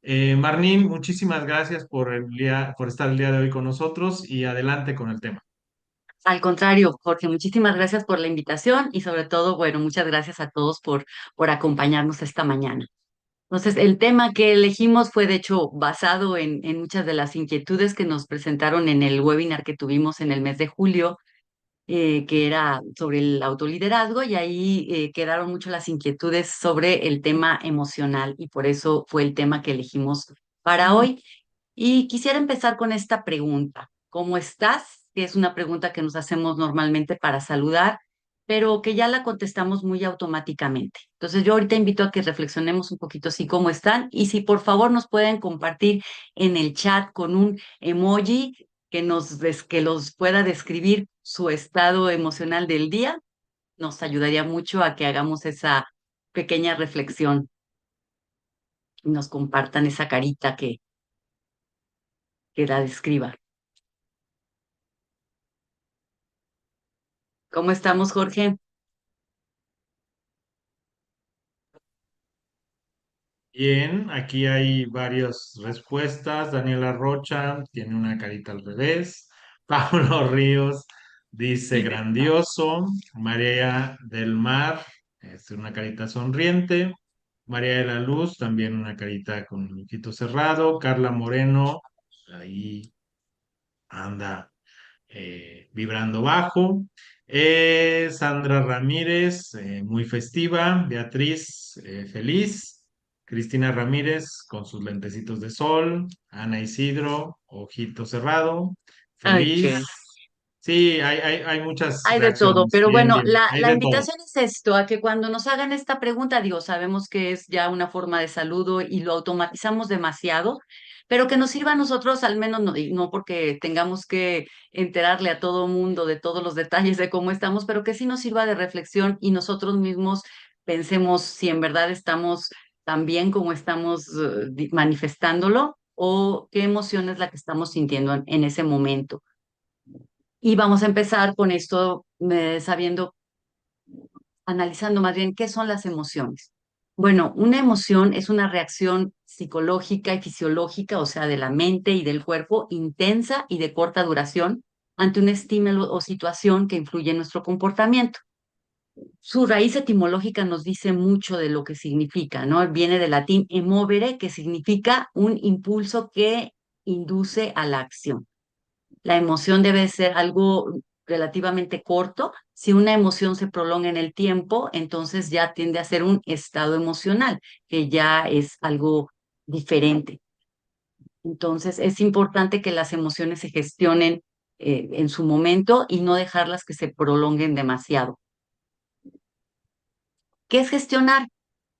Marnín, muchísimas gracias por estar el día de hoy con nosotros y adelante con el tema. Al contrario, Jorge, muchísimas gracias por la invitación y sobre todo, bueno, muchas gracias a todos por acompañarnos esta mañana. Entonces, el tema que elegimos fue, de hecho, basado en muchas de las inquietudes que nos presentaron en el webinar que tuvimos en el mes de julio, que era sobre el autoliderazgo, y ahí quedaron mucho las inquietudes sobre el tema emocional y por eso fue el tema que elegimos para hoy. Y quisiera empezar con esta pregunta. ¿Cómo estás? Que es una pregunta que nos hacemos normalmente para saludar, pero que ya la contestamos muy automáticamente. Entonces yo ahorita invito a que reflexionemos un poquito así cómo están y si por favor nos pueden compartir en el chat con un emoji que los pueda describir su estado emocional del día, nos ayudaría mucho a que hagamos esa pequeña reflexión y nos compartan esa carita que la describa. ¿Cómo estamos, Jorge? Bien, aquí hay varias respuestas. Daniela Rocha tiene una carita al revés. Pablo Ríos dice grandioso. María del Mar es una carita sonriente. María de la Luz también una carita con un ojito cerrado. Carla Moreno, ahí anda vibrando bajo. Sandra Ramírez, muy festiva. Beatriz, feliz. Cristina Ramírez con sus lentecitos de sol. Ana Isidro, ojito cerrado. Feliz. Ok. Sí, hay muchas Hay de todo, reacciones. pero Bien, bueno, bien. la, Hay la de todo. invitación es esto, a que cuando nos hagan esta pregunta, digo, sabemos que es ya una forma de saludo y lo automatizamos demasiado, pero que nos sirva a nosotros, al menos no, y no porque tengamos que enterarle a todo mundo de todos los detalles de cómo estamos, pero que sí nos sirva de reflexión y nosotros mismos pensemos si en verdad estamos tan bien como estamos manifestándolo o qué emoción es la que estamos sintiendo en ese momento. Y vamos a empezar con esto, sabiendo, analizando más bien qué son las emociones. Bueno, una emoción es una reacción psicológica y fisiológica, o sea, de la mente y del cuerpo, intensa y de corta duración ante un estímulo o situación que influye en nuestro comportamiento. Su raíz etimológica nos dice mucho de lo que significa, ¿no? Viene del latín emovere, que significa un impulso que induce a la acción. La emoción debe ser algo relativamente corto. Si una emoción se prolonga en el tiempo, entonces ya tiende a ser un estado emocional, que ya es algo diferente. Entonces es importante que las emociones se gestionen en su momento y no dejarlas que se prolonguen demasiado. ¿Qué es gestionar?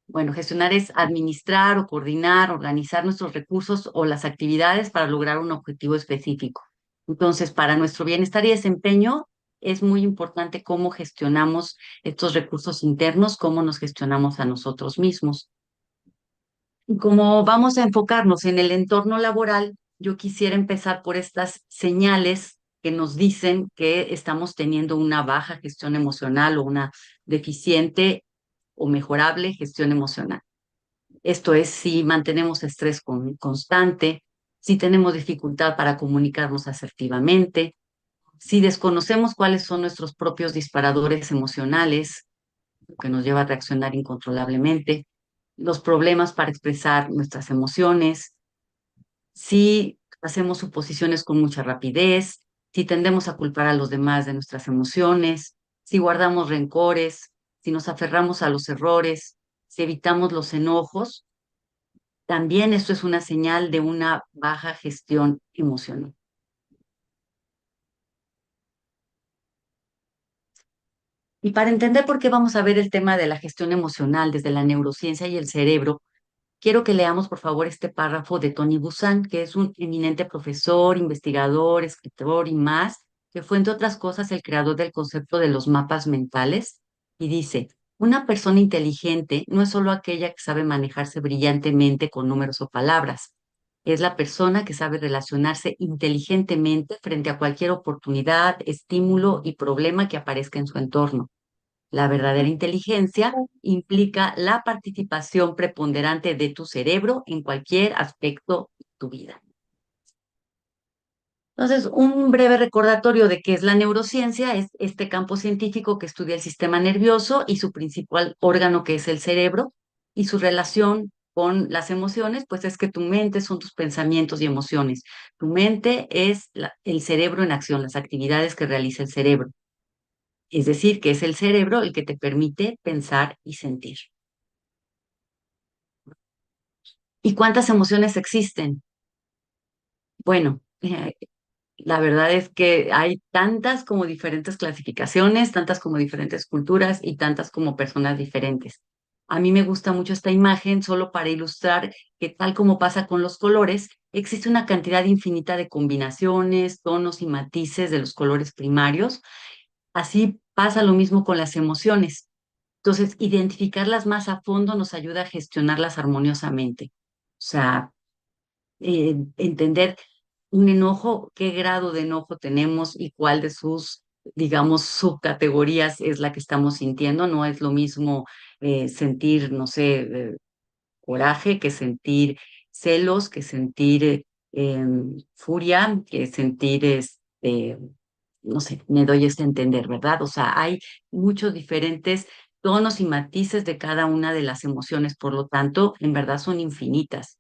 Bueno, gestionar es administrar o coordinar, organizar nuestros recursos o las actividades para lograr un objetivo específico. Entonces, para nuestro bienestar y desempeño, es muy importante cómo gestionamos estos recursos internos, cómo nos gestionamos a nosotros mismos. Y como vamos a enfocarnos en el entorno laboral, yo quisiera empezar por estas señales que nos dicen que estamos teniendo una baja gestión emocional o una deficiente o mejorable gestión emocional. Esto es si mantenemos estrés constante, si tenemos dificultad para comunicarnos asertivamente, si desconocemos cuáles son nuestros propios disparadores emocionales, lo que nos lleva a reaccionar incontrolablemente, los problemas para expresar nuestras emociones, si hacemos suposiciones con mucha rapidez, si tendemos a culpar a los demás de nuestras emociones, si guardamos rencores, si nos aferramos a los errores, si evitamos los enojos. También esto es una señal de una baja gestión emocional. Y para entender por qué vamos a ver el tema de la gestión emocional desde la neurociencia y el cerebro, quiero que leamos, por favor, este párrafo de Tony Buzan, que es un eminente profesor, investigador, escritor y más, que fue, entre otras cosas, el creador del concepto de los mapas mentales. Y dice, una persona inteligente no es solo aquella que sabe manejarse brillantemente con números o palabras. Es la persona que sabe relacionarse inteligentemente frente a cualquier oportunidad, estímulo y problema que aparezca en su entorno. La verdadera inteligencia implica la participación preponderante de tu cerebro en cualquier aspecto de tu vida. Entonces, un breve recordatorio de qué es la neurociencia es este campo científico que estudia el sistema nervioso y su principal órgano que es el cerebro y su relación con las emociones, pues es que tu mente son tus pensamientos y emociones. Tu mente es el cerebro en acción, las actividades que realiza el cerebro. Es decir, que es el cerebro el que te permite pensar y sentir. ¿Y cuántas emociones existen? Bueno, la verdad es que hay tantas como diferentes clasificaciones, tantas como diferentes culturas y tantas como personas diferentes. A mí me gusta mucho esta imagen solo para ilustrar que tal como pasa con los colores, existe una cantidad infinita de combinaciones, tonos y matices de los colores primarios. Así pasa lo mismo con las emociones. Entonces, identificarlas más a fondo nos ayuda a gestionarlas armoniosamente. O sea, entender un enojo, qué grado de enojo tenemos y cuál de sus, digamos, subcategorías es la que estamos sintiendo. No es lo mismo sentir, no sé, coraje que sentir celos, que sentir furia, que sentir, no sé, me doy este entender, ¿verdad? O sea, hay muchos diferentes tonos y matices de cada una de las emociones, por lo tanto, en verdad son infinitas.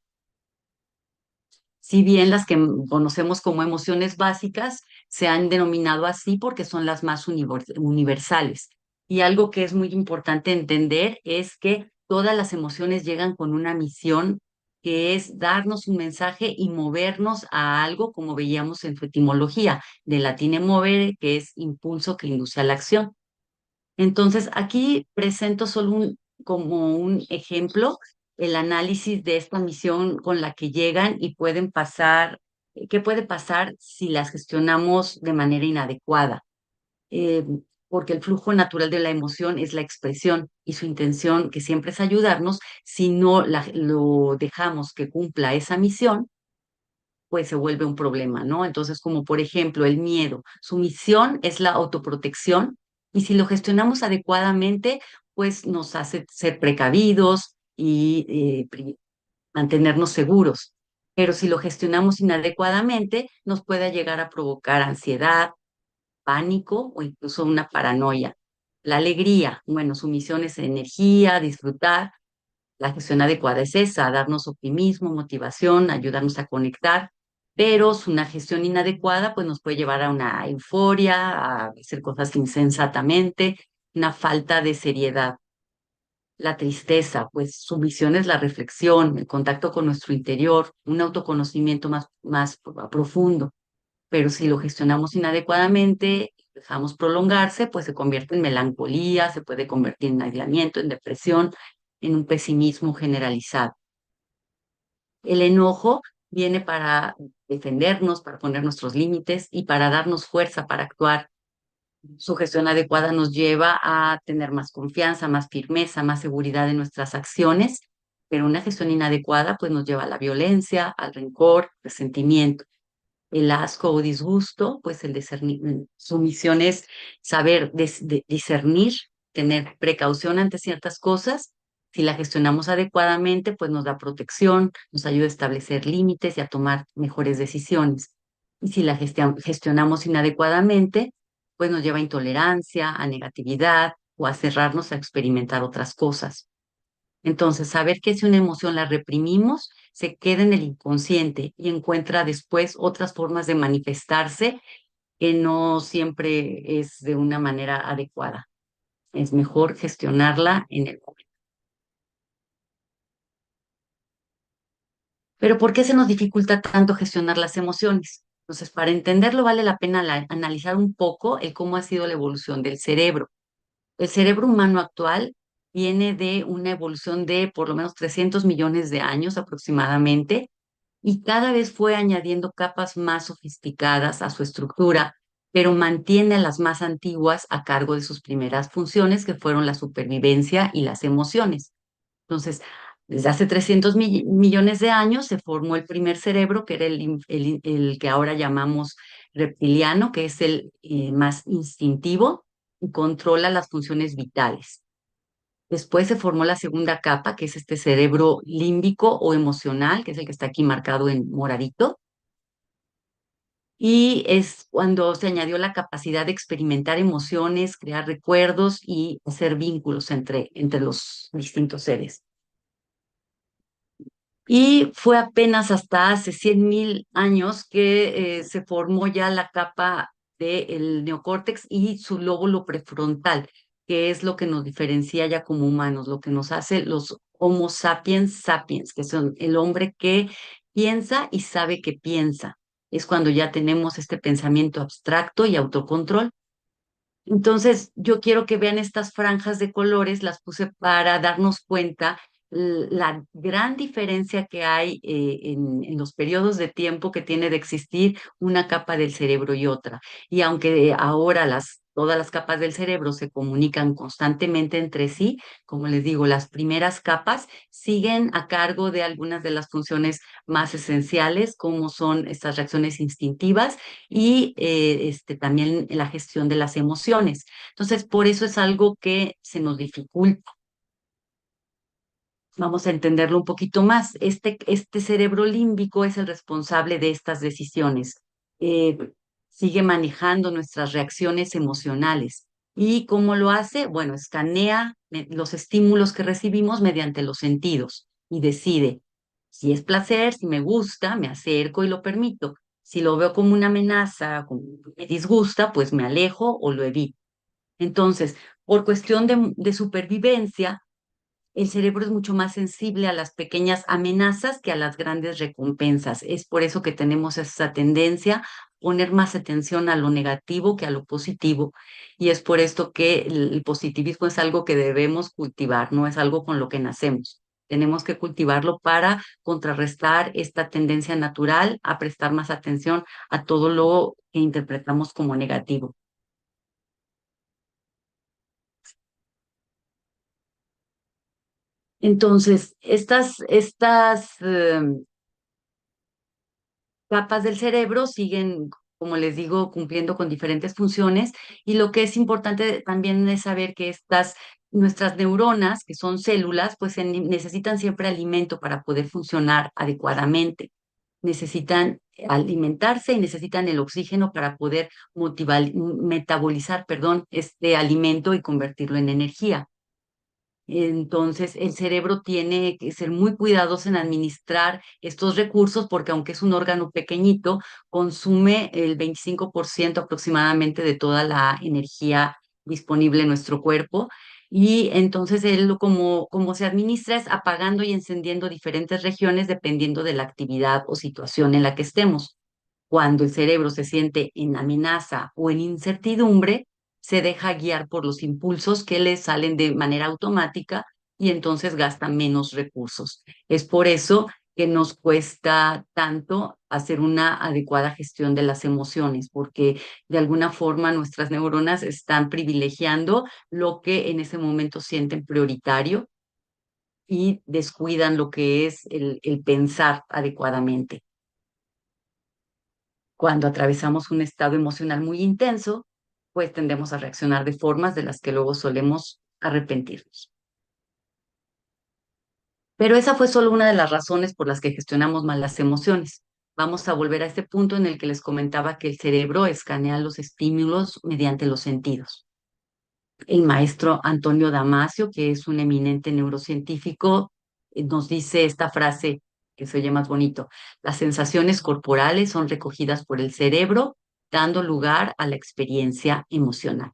Si bien las que conocemos como emociones básicas se han denominado así porque son las más universales. Y algo que es muy importante entender es que todas las emociones llegan con una misión que es darnos un mensaje y movernos a algo, como veíamos en su etimología, del latín movere, que es impulso que induce a la acción. Entonces, aquí presento solo como un ejemplo el análisis de esta misión con la que llegan y pueden pasar, qué puede pasar si las gestionamos de manera inadecuada. Eh, Porque el flujo natural de la emoción es la expresión y su intención, que siempre es ayudarnos, si no lo dejamos que cumpla esa misión, pues se vuelve un problema, ¿no? Entonces, como por ejemplo el miedo, su misión es la autoprotección y si lo gestionamos adecuadamente, pues nos hace ser precavidos y mantenernos seguros. Pero si lo gestionamos inadecuadamente, nos puede llegar a provocar ansiedad, pánico o incluso una paranoia. La alegría, bueno, su misión es energía, disfrutar. La gestión adecuada es esa, darnos optimismo, motivación, ayudarnos a conectar, pero una gestión inadecuada pues nos puede llevar a una euforia, a hacer cosas insensatamente, una falta de seriedad. La tristeza, pues su misión es la reflexión, el contacto con nuestro interior, un autoconocimiento más profundo, pero si lo gestionamos inadecuadamente, dejamos prolongarse, pues se convierte en melancolía, se puede convertir en aislamiento, en depresión, en un pesimismo generalizado. El enojo viene para defendernos, para poner nuestros límites y para darnos fuerza para actuar. Su gestión adecuada nos lleva a tener más confianza, más firmeza, más seguridad en nuestras acciones, pero una gestión inadecuada pues nos lleva a la violencia, al rencor, resentimiento. El asco o disgusto, pues el discernir, su misión es saber discernir, tener precaución ante ciertas cosas. Si la gestionamos adecuadamente, pues nos da protección, nos ayuda a establecer límites y a tomar mejores decisiones. Y si la gestionamos inadecuadamente, pues nos lleva a intolerancia, a negatividad o a cerrarnos a experimentar otras cosas. Entonces, saber que si una emoción la reprimimos, se queda en el inconsciente y encuentra después otras formas de manifestarse que no siempre es de una manera adecuada. Es mejor gestionarla en el momento. Pero ¿por qué se nos dificulta tanto gestionar las emociones? Entonces, para entenderlo, vale la pena analizar un poco el cómo ha sido la evolución del cerebro. El cerebro humano actual viene de una evolución de por lo menos 300 millones de años aproximadamente y cada vez fue añadiendo capas más sofisticadas a su estructura, pero mantiene a las más antiguas a cargo de sus primeras funciones, que fueron la supervivencia y las emociones. Entonces, desde hace 300 millones de años se formó el primer cerebro, que era el que ahora llamamos reptiliano, que es el más instintivo, y controla las funciones vitales. Después se formó la segunda capa, que es este cerebro límbico o emocional, que es el que está aquí marcado en moradito. Y es cuando se añadió la capacidad de experimentar emociones, crear recuerdos y hacer vínculos entre los distintos seres. Y fue apenas hasta hace 100.000 años que se formó ya la capa del neocórtex y su lóbulo prefrontal, que es lo que nos diferencia ya como humanos, lo que nos hace los Homo sapiens sapiens, que son el hombre que piensa y sabe que piensa. Es cuando ya tenemos este pensamiento abstracto y autocontrol. Entonces, yo quiero que vean estas franjas de colores, las puse para darnos cuenta la gran diferencia que hay en los periodos de tiempo que tiene de existir una capa del cerebro y otra. Y aunque ahora todas las capas del cerebro se comunican constantemente entre sí, como les digo, las primeras capas siguen a cargo de algunas de las funciones más esenciales, como son estas reacciones instintivas y también la gestión de las emociones. Entonces, por eso es algo que se nos dificulta. Vamos a entenderlo un poquito más. Este cerebro límbico es el responsable de estas decisiones. Eh, Sigue manejando nuestras reacciones emocionales. ¿Y cómo lo hace? Bueno, escanea los estímulos que recibimos mediante los sentidos y decide si es placer, si me gusta, me acerco y lo permito. Si lo veo como una amenaza, como me disgusta, pues me alejo o lo evito. Entonces, por cuestión de supervivencia, el cerebro es mucho más sensible a las pequeñas amenazas que a las grandes recompensas. Es por eso que tenemos esa tendencia a poner más atención a lo negativo que a lo positivo. Y es por esto que el positivismo es algo que debemos cultivar, no es algo con lo que nacemos. Tenemos que cultivarlo para contrarrestar esta tendencia natural a prestar más atención a todo lo que interpretamos como negativo. Entonces, estas capas del cerebro siguen, como les digo, cumpliendo con diferentes funciones y lo que es importante también es saber que nuestras neuronas, que son células, pues necesitan siempre alimento para poder funcionar adecuadamente. Necesitan alimentarse y necesitan el oxígeno para poder metabolizar, perdón, este alimento y convertirlo en energía. Entonces, el cerebro tiene que ser muy cuidadoso en administrar estos recursos porque aunque es un órgano pequeñito, consume el 25% aproximadamente de toda la energía disponible en nuestro cuerpo. Y entonces, como se administra es apagando y encendiendo diferentes regiones dependiendo de la actividad o situación en la que estemos. Cuando el cerebro se siente en amenaza o en incertidumbre, se deja guiar por los impulsos que le salen de manera automática y entonces gasta menos recursos. Es por eso que nos cuesta tanto hacer una adecuada gestión de las emociones, porque de alguna forma nuestras neuronas están privilegiando lo que en ese momento sienten prioritario y descuidan lo que es el pensar adecuadamente. Cuando atravesamos un estado emocional muy intenso, pues tendemos a reaccionar de formas de las que luego solemos arrepentirnos. Pero esa fue solo una de las razones por las que gestionamos mal las emociones. Vamos a volver a este punto en el que les comentaba que el cerebro escanea los estímulos mediante los sentidos. El maestro Antonio Damasio, que es un eminente neurocientífico, nos dice esta frase que se oye más bonito. Las sensaciones corporales son recogidas por el cerebro, dando lugar a la experiencia emocional.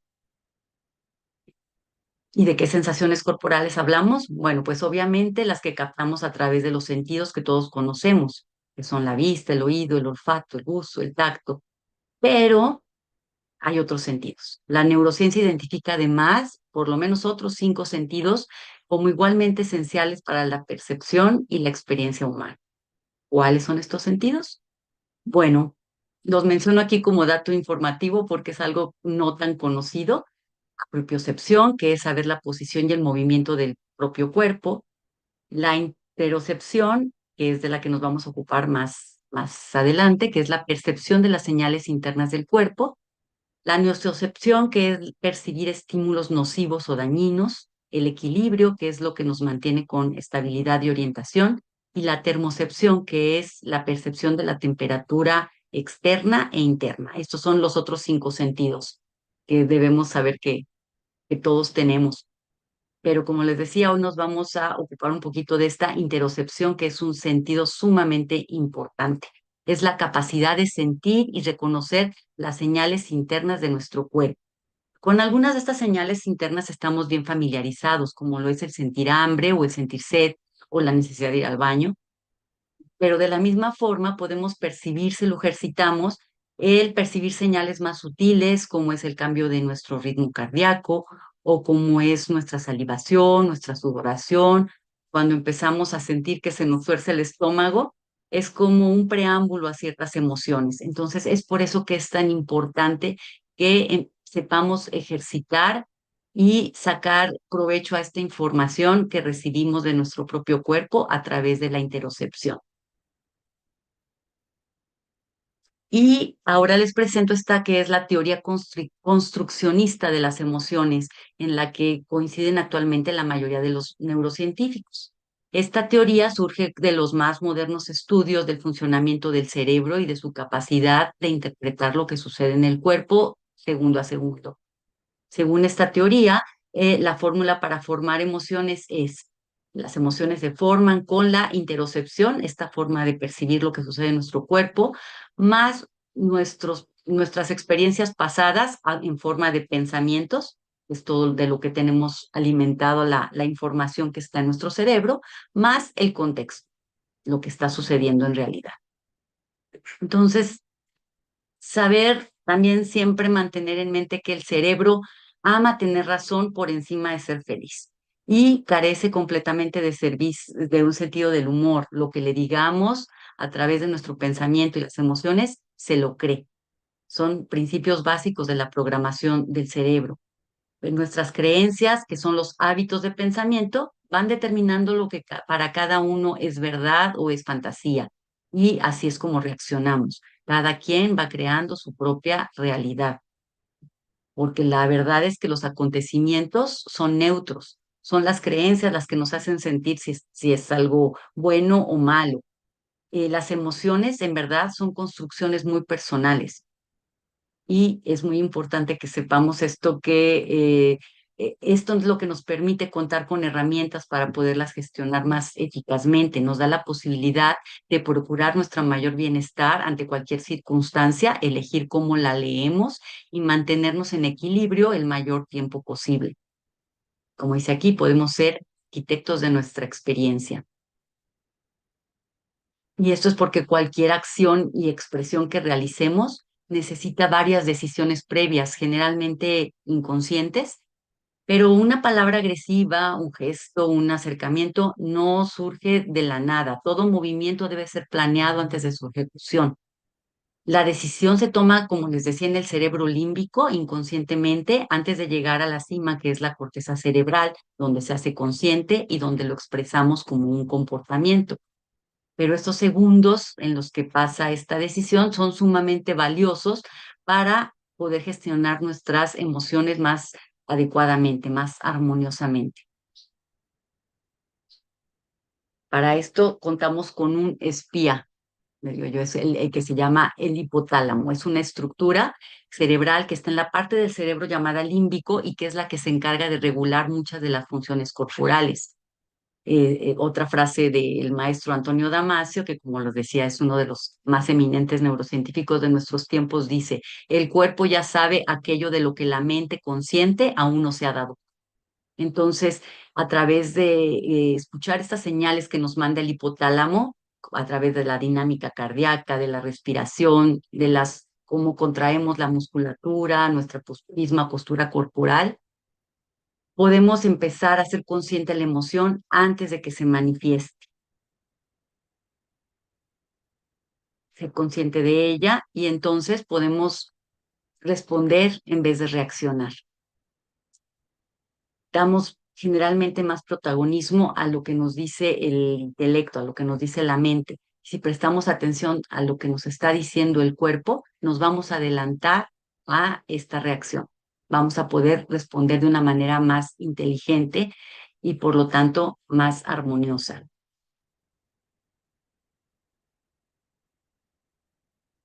¿Y de qué sensaciones corporales hablamos? Bueno, pues obviamente las que captamos a través de los sentidos que todos conocemos, que son la vista, el oído, el olfato, el gusto, el tacto. Pero hay otros sentidos. La neurociencia identifica además por lo menos otros 5 sentidos como igualmente esenciales para la percepción y la experiencia humana. ¿Cuáles son estos sentidos? Bueno, los menciono aquí como dato informativo porque es algo no tan conocido. La propiocepción, que es saber la posición y el movimiento del propio cuerpo. La interocepción, que es de la que nos vamos a ocupar más adelante, que es la percepción de las señales internas del cuerpo La nocicepción, que es percibir estímulos nocivos o dañinos, el equilibrio, que es lo que nos mantiene con estabilidad y orientación, y la termocepción, que es la percepción de la temperatura externa e interna. Estos son los otros cinco sentidos que debemos saber que todos tenemos. Pero como les decía, hoy nos vamos a ocupar un poquito de esta interocepción, que es un sentido sumamente importante. Es la capacidad de sentir y reconocer las señales internas de nuestro cuerpo. Con algunas de estas señales internas estamos bien familiarizados, como lo es el sentir hambre o el sentir sed o la necesidad de ir al baño, pero de la misma forma podemos percibir, si lo ejercitamos, el percibir señales más sutiles, como es el cambio de nuestro ritmo cardíaco o como es nuestra salivación, nuestra sudoración. Cuando empezamos a sentir que se nos tuerce el estómago, es como un preámbulo a ciertas emociones. Entonces, es por eso que es tan importante que sepamos ejercitar y sacar provecho a esta información que recibimos de nuestro propio cuerpo a través de la interocepción. Y ahora les presento esta que es la teoría construccionista de las emociones, en la que coinciden actualmente la mayoría de los neurocientíficos. Esta teoría surge de los más modernos estudios del funcionamiento del cerebro y de su capacidad de interpretar lo que sucede en el cuerpo segundo a segundo. Según esta teoría, la fórmula para formar emociones es: las emociones se forman con la interocepción, esta forma de percibir lo que sucede en nuestro cuerpo, más nuestras experiencias pasadas en forma de pensamientos, es todo de lo que tenemos alimentado la información que está en nuestro cerebro, más el contexto, lo que está sucediendo en realidad. Entonces, saber también siempre mantener en mente que el cerebro ama tener razón por encima de ser feliz y carece completamente de un sentido del humor. Lo que le digamos a través de nuestro pensamiento y las emociones, se lo cree. Son principios básicos de la programación del cerebro. Nuestras creencias, que son los hábitos de pensamiento, van determinando lo que para cada uno es verdad o es fantasía. Y así es como reaccionamos. Cada quien va creando su propia realidad, porque la verdad es que los acontecimientos son neutros. Son las creencias las que nos hacen sentir si es algo bueno o malo. Las emociones, en verdad, son construcciones muy personales. Y es muy importante que sepamos esto, que esto es lo que nos permite contar con herramientas para poderlas gestionar más eficazmente. Nos da la posibilidad de procurar nuestro mayor bienestar ante cualquier circunstancia, elegir cómo la leemos y mantenernos en equilibrio el mayor tiempo posible. Como dice aquí, podemos ser arquitectos de nuestra experiencia. Y esto es porque cualquier acción y expresión que realicemos necesita varias decisiones previas, generalmente inconscientes, pero una palabra agresiva, un gesto, un acercamiento no surge de la nada. Todo movimiento debe ser planeado antes de su ejecución. La decisión se toma, como les decía, en el cerebro límbico, inconscientemente, antes de llegar a la cima, que es la corteza cerebral, donde se hace consciente y donde lo expresamos como un comportamiento. Pero estos segundos en los que pasa esta decisión son sumamente valiosos para poder gestionar nuestras emociones más adecuadamente, más armoniosamente. Para esto contamos con un espía, le digo yo, es el que se llama el hipotálamo. Es una estructura cerebral que está en la parte del cerebro llamada límbico y que es la que se encarga de regular muchas de las funciones corporales. Otra frase del maestro Antonio Damasio, que como les decía es uno de los más eminentes neurocientíficos de nuestros tiempos, dice: el cuerpo ya sabe aquello de lo que la mente consciente aún no se ha dado. Entonces, a través de escuchar estas señales que nos manda el hipotálamo, a través de la dinámica cardíaca, de la respiración, de cómo contraemos la musculatura, nuestra misma postura corporal, podemos empezar a ser consciente de la emoción antes de que se manifieste, ser consciente de ella y entonces podemos responder en vez de reaccionar. Damos generalmente más protagonismo a lo que nos dice el intelecto, a lo que nos dice la mente. Si prestamos atención a lo que nos está diciendo el cuerpo, nos vamos a adelantar a esta reacción. Vamos a poder responder de una manera más inteligente y por lo tanto más armoniosa.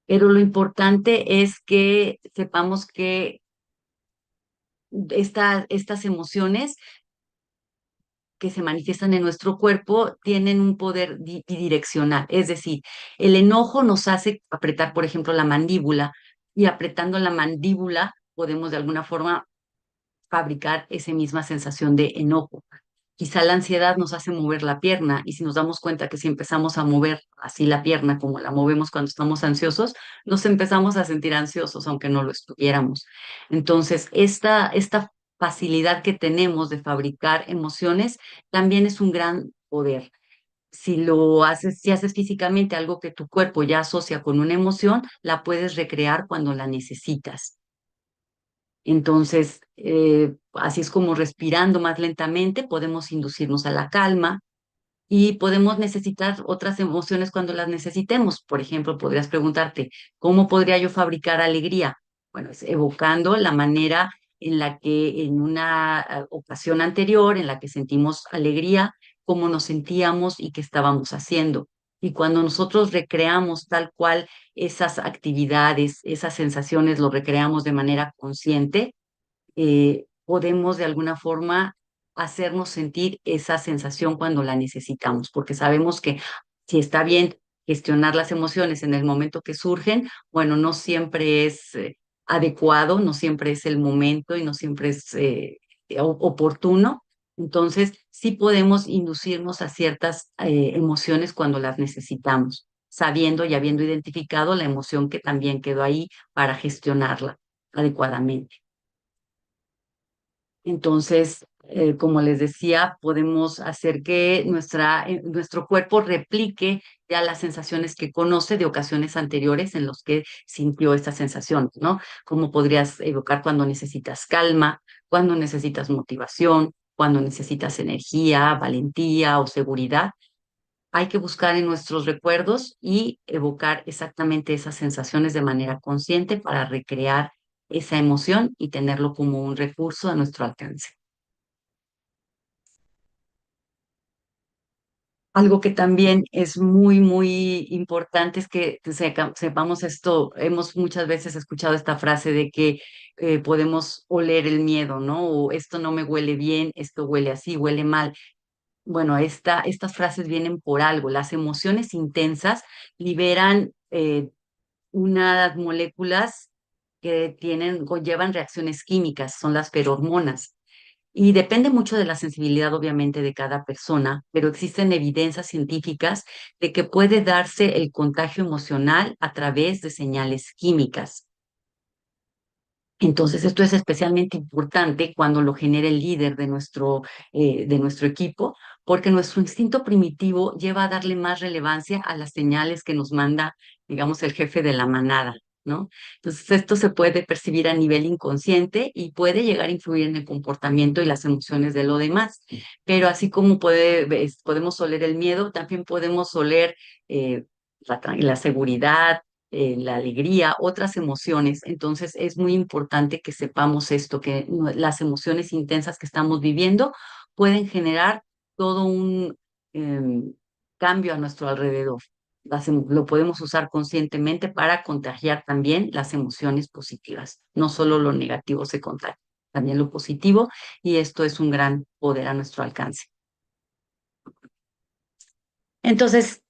Pero lo importante es que sepamos que estas emociones que se manifiestan en nuestro cuerpo tienen un poder bidireccional. Es decir, el enojo nos hace apretar, por ejemplo, la mandíbula, y apretando la mandíbula podemos de alguna forma fabricar esa misma sensación de enojo. Quizá la ansiedad nos hace mover la pierna, y si nos damos cuenta que si empezamos a mover así la pierna como la movemos cuando estamos ansiosos, nos empezamos a sentir ansiosos aunque no lo estuviéramos. Entonces, esta facilidad que tenemos de fabricar emociones también es un gran poder. Si lo haces, si haces físicamente algo que tu cuerpo ya asocia con una emoción, la puedes recrear cuando la necesitas. Entonces, así es como respirando más lentamente podemos inducirnos a la calma, y podemos necesitar otras emociones cuando las necesitemos. Por ejemplo, podrías preguntarte, ¿cómo podría yo fabricar alegría? Bueno, es evocando la manera en la que en una ocasión anterior, en la que sentimos alegría, cómo nos sentíamos y qué estábamos haciendo. Y cuando nosotros recreamos tal cual esas actividades, esas sensaciones, lo recreamos de manera consciente, podemos de alguna forma hacernos sentir esa sensación cuando la necesitamos, porque sabemos que si está bien gestionar las emociones en el momento que surgen, bueno, no siempre es adecuado, no siempre es el momento y no siempre es oportuno. Entonces, sí podemos inducirnos a ciertas emociones cuando las necesitamos, sabiendo y habiendo identificado la emoción que también quedó ahí para gestionarla adecuadamente. Entonces, como les decía, podemos hacer que nuestro cuerpo replique ya las sensaciones que conoce de ocasiones anteriores en los que sintió esta sensación, ¿no? Como podrías evocar cuando necesitas calma, cuando necesitas motivación, cuando necesitas energía, valentía o seguridad. Hay que buscar en nuestros recuerdos y evocar exactamente esas sensaciones de manera consciente para recrear esa emoción y tenerlo como un recurso a nuestro alcance. Algo que también es muy, muy importante es que sepamos esto. Hemos muchas veces escuchado esta frase de que podemos oler el miedo, ¿no? O esto no me huele bien, esto huele así, huele mal. Bueno, estas frases vienen por algo. Las emociones intensas liberan unas moléculas que conllevan reacciones químicas, son las ferormonas. Y depende mucho de la sensibilidad, obviamente, de cada persona, pero existen evidencias científicas de que puede darse el contagio emocional a través de señales químicas. Entonces, esto es especialmente importante cuando lo genera el líder de nuestro equipo, porque nuestro instinto primitivo lleva a darle más relevancia a las señales que nos manda, digamos, el jefe de la manada, ¿no? Entonces, esto se puede percibir a nivel inconsciente y puede llegar a influir en el comportamiento y las emociones de lo demás. Pero así como podemos oler el miedo, también podemos oler la seguridad, la alegría, otras emociones. Entonces es muy importante que sepamos esto, que las emociones intensas que estamos viviendo pueden generar todo un cambio a nuestro alrededor. Lo podemos usar conscientemente para contagiar también las emociones positivas. No solo lo negativo se contagia, también lo positivo, y esto es un gran poder a nuestro alcance. Entonces,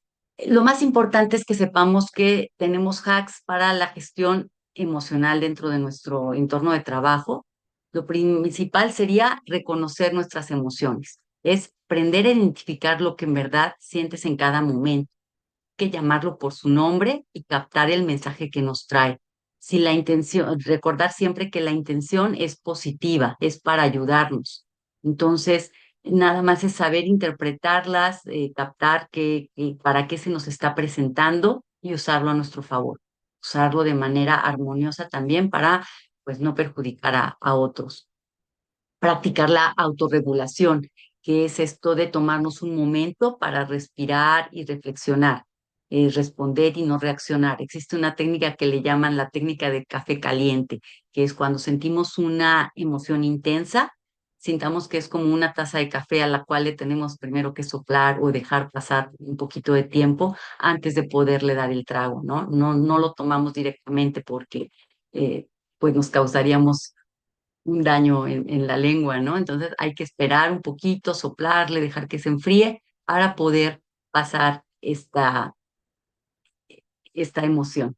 lo más importante es que sepamos que tenemos hacks para la gestión emocional dentro de nuestro entorno de trabajo. Lo principal sería reconocer nuestras emociones, es aprender a identificar lo que en verdad sientes en cada momento, que llamarlo por su nombre y captar el mensaje que nos trae. Si la intención, recordar siempre que la intención es positiva, es para ayudarnos. Entonces, nada más es saber interpretarlas, captar para qué se nos está presentando y usarlo a nuestro favor. Usarlo de manera armoniosa también para, pues, no perjudicar a otros. Practicar la autorregulación, que es esto de tomarnos un momento para respirar y reflexionar. responder y no reaccionar. Existe una técnica que le llaman la técnica de café caliente, que es cuando sentimos una emoción intensa, sintamos que es como una taza de café a la cual le tenemos primero que soplar o dejar pasar un poquito de tiempo antes de poderle dar el trago, ¿no? No lo tomamos directamente porque pues nos causaríamos un daño en la lengua, ¿no? Entonces hay que esperar un poquito, soplarle, dejar que se enfríe para poder pasar esta emoción,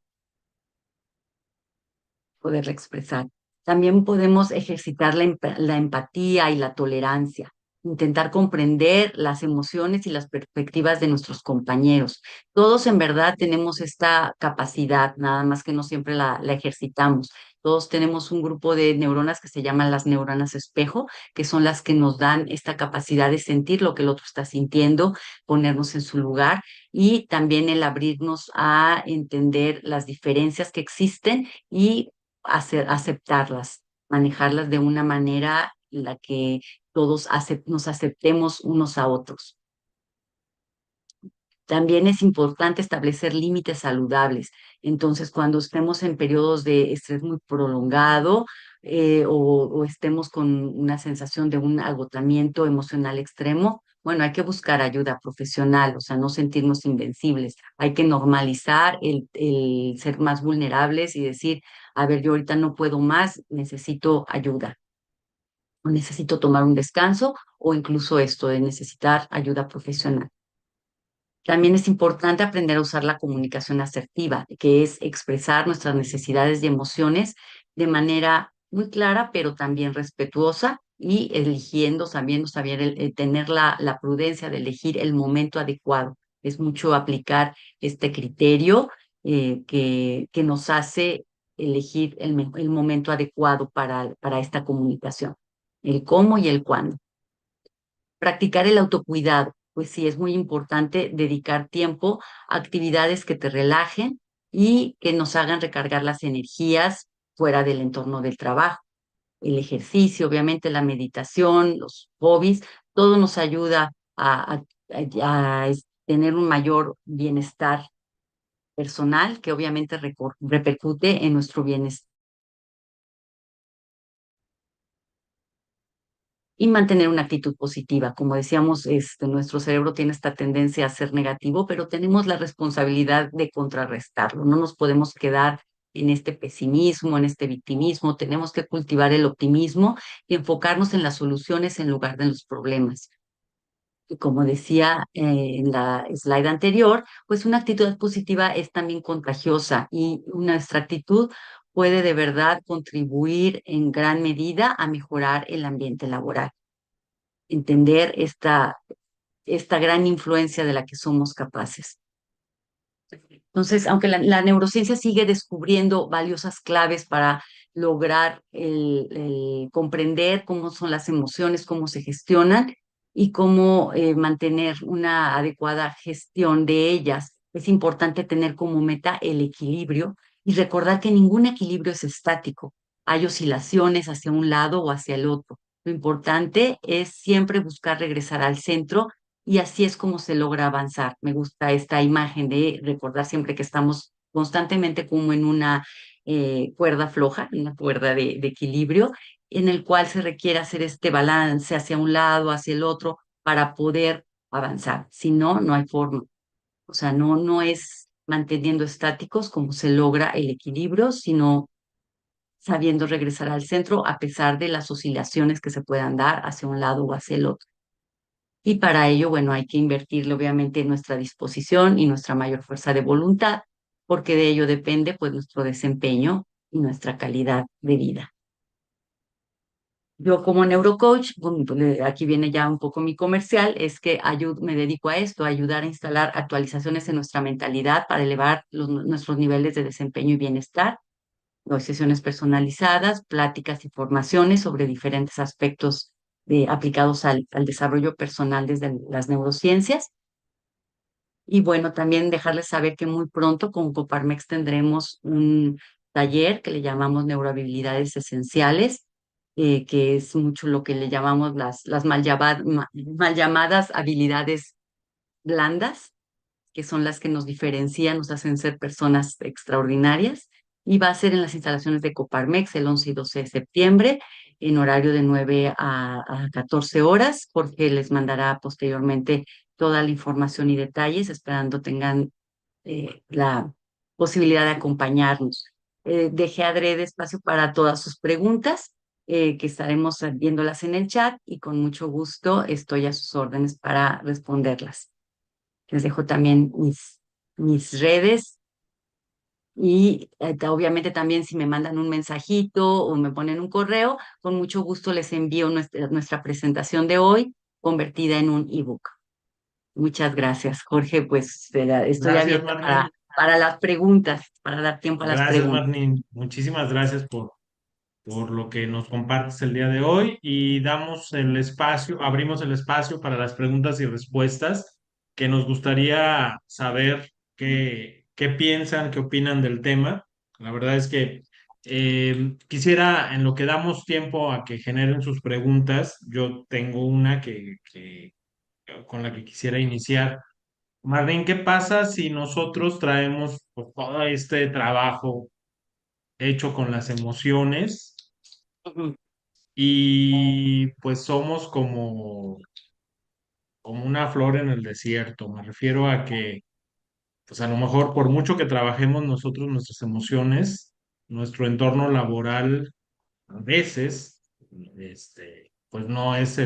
poderla expresar. También podemos ejercitar la empatía y la tolerancia, intentar comprender las emociones y las perspectivas de nuestros compañeros. Todos en verdad tenemos esta capacidad, nada más que no siempre la ejercitamos. Todos tenemos un grupo de neuronas que se llaman las neuronas espejo, que son las que nos dan esta capacidad de sentir lo que el otro está sintiendo, ponernos en su lugar y también el abrirnos a entender las diferencias que existen y aceptarlas, manejarlas de una manera en la que todos nos aceptemos unos a otros. También es importante establecer límites saludables. Entonces, cuando estemos en periodos de estrés muy prolongado o estemos con una sensación de un agotamiento emocional extremo, bueno, hay que buscar ayuda profesional, o sea, no sentirnos invencibles. Hay que normalizar el ser más vulnerables y decir, a ver, yo ahorita no puedo más, necesito ayuda, o necesito tomar un descanso, o incluso esto de necesitar ayuda profesional. También es importante aprender a usar la comunicación asertiva, que es expresar nuestras necesidades y emociones de manera muy clara, pero también respetuosa y eligiendo, sabiendo saber tener la prudencia de elegir el momento adecuado. Es mucho aplicar este criterio que nos hace elegir el momento adecuado para esta comunicación, el cómo y el cuándo. Practicar el autocuidado, pues sí, es muy importante dedicar tiempo a actividades que te relajen y que nos hagan recargar las energías fuera del entorno del trabajo. El ejercicio, obviamente la meditación, los hobbies, todo nos ayuda a tener un mayor bienestar personal que obviamente repercute en nuestro bienestar y mantener una actitud positiva. Como decíamos, nuestro cerebro tiene esta tendencia a ser negativo, pero tenemos la responsabilidad de contrarrestarlo. No nos podemos quedar en este pesimismo, en este victimismo. Tenemos que cultivar el optimismo y enfocarnos en las soluciones en lugar de los problemas. Y como decía en la slide anterior, pues una actitud positiva es también contagiosa y nuestra actitud puede de verdad contribuir en gran medida a mejorar el ambiente laboral, entender esta gran influencia de la que somos capaces. Entonces, aunque la neurociencia sigue descubriendo valiosas claves para lograr el comprender cómo son las emociones, cómo se gestionan y cómo mantener una adecuada gestión de ellas, es importante tener como meta el equilibrio y recordar que ningún equilibrio es estático. Hay oscilaciones hacia un lado o hacia el otro. Lo importante es siempre buscar regresar al centro y así es como se logra avanzar. Me gusta esta imagen de recordar siempre que estamos constantemente como en una cuerda floja, una cuerda de equilibrio, en el cual se requiere hacer este balance hacia un lado, hacia el otro, para poder avanzar. Si no, no hay forma. O sea, no es manteniendo estáticos como se logra el equilibrio, sino sabiendo regresar al centro a pesar de las oscilaciones que se puedan dar hacia un lado o hacia el otro. Y para ello, bueno, hay que invertirle obviamente en nuestra disposición y nuestra mayor fuerza de voluntad, porque de ello depende pues nuestro desempeño y nuestra calidad de vida. Yo como neurocoach, bueno, pues, aquí viene ya un poco mi comercial, es que me dedico a esto, a ayudar a instalar actualizaciones en nuestra mentalidad para elevar nuestros niveles de desempeño y bienestar. Doy sesiones personalizadas, pláticas y formaciones sobre diferentes aspectos aplicados al desarrollo personal desde las neurociencias. Y bueno, también dejarles saber que muy pronto con Coparmex tendremos un taller que le llamamos neurohabilidades esenciales, que es mucho lo que le llamamos las mal llamadas habilidades blandas, que son las que nos diferencian, nos hacen ser personas extraordinarias. Y va a ser en las instalaciones de Coparmex el 11 y 12 de septiembre, en horario de 9 a 14 horas, porque les mandará posteriormente toda la información y detalles, esperando tengan la posibilidad de acompañarnos. Dejé adrede espacio para todas sus preguntas, que estaremos viéndolas en el chat y con mucho gusto estoy a sus órdenes para responderlas. Les dejo también mis redes y obviamente también si me mandan un mensajito o me ponen un correo, con mucho gusto les envío nuestra presentación de hoy convertida en un ebook. Muchas gracias, Jorge. Pues estoy Gracias, abierta Marlene. para las preguntas, para dar tiempo a las Gracias, preguntas. Marlene. Muchísimas gracias por lo que nos compartes el día de hoy y damos el espacio, abrimos el espacio para las preguntas y respuestas, que nos gustaría saber qué piensan, qué opinan del tema. La verdad es que quisiera, en lo que damos tiempo a que generen sus preguntas, yo tengo una con la que quisiera iniciar. Marlene, ¿qué pasa si nosotros traemos pues, todo este trabajo hecho con las emociones Ujú. y pues somos como una flor en el desierto? Me refiero a que, pues a lo mejor por mucho que trabajemos nosotros nuestras emociones, nuestro entorno laboral a veces, pues no es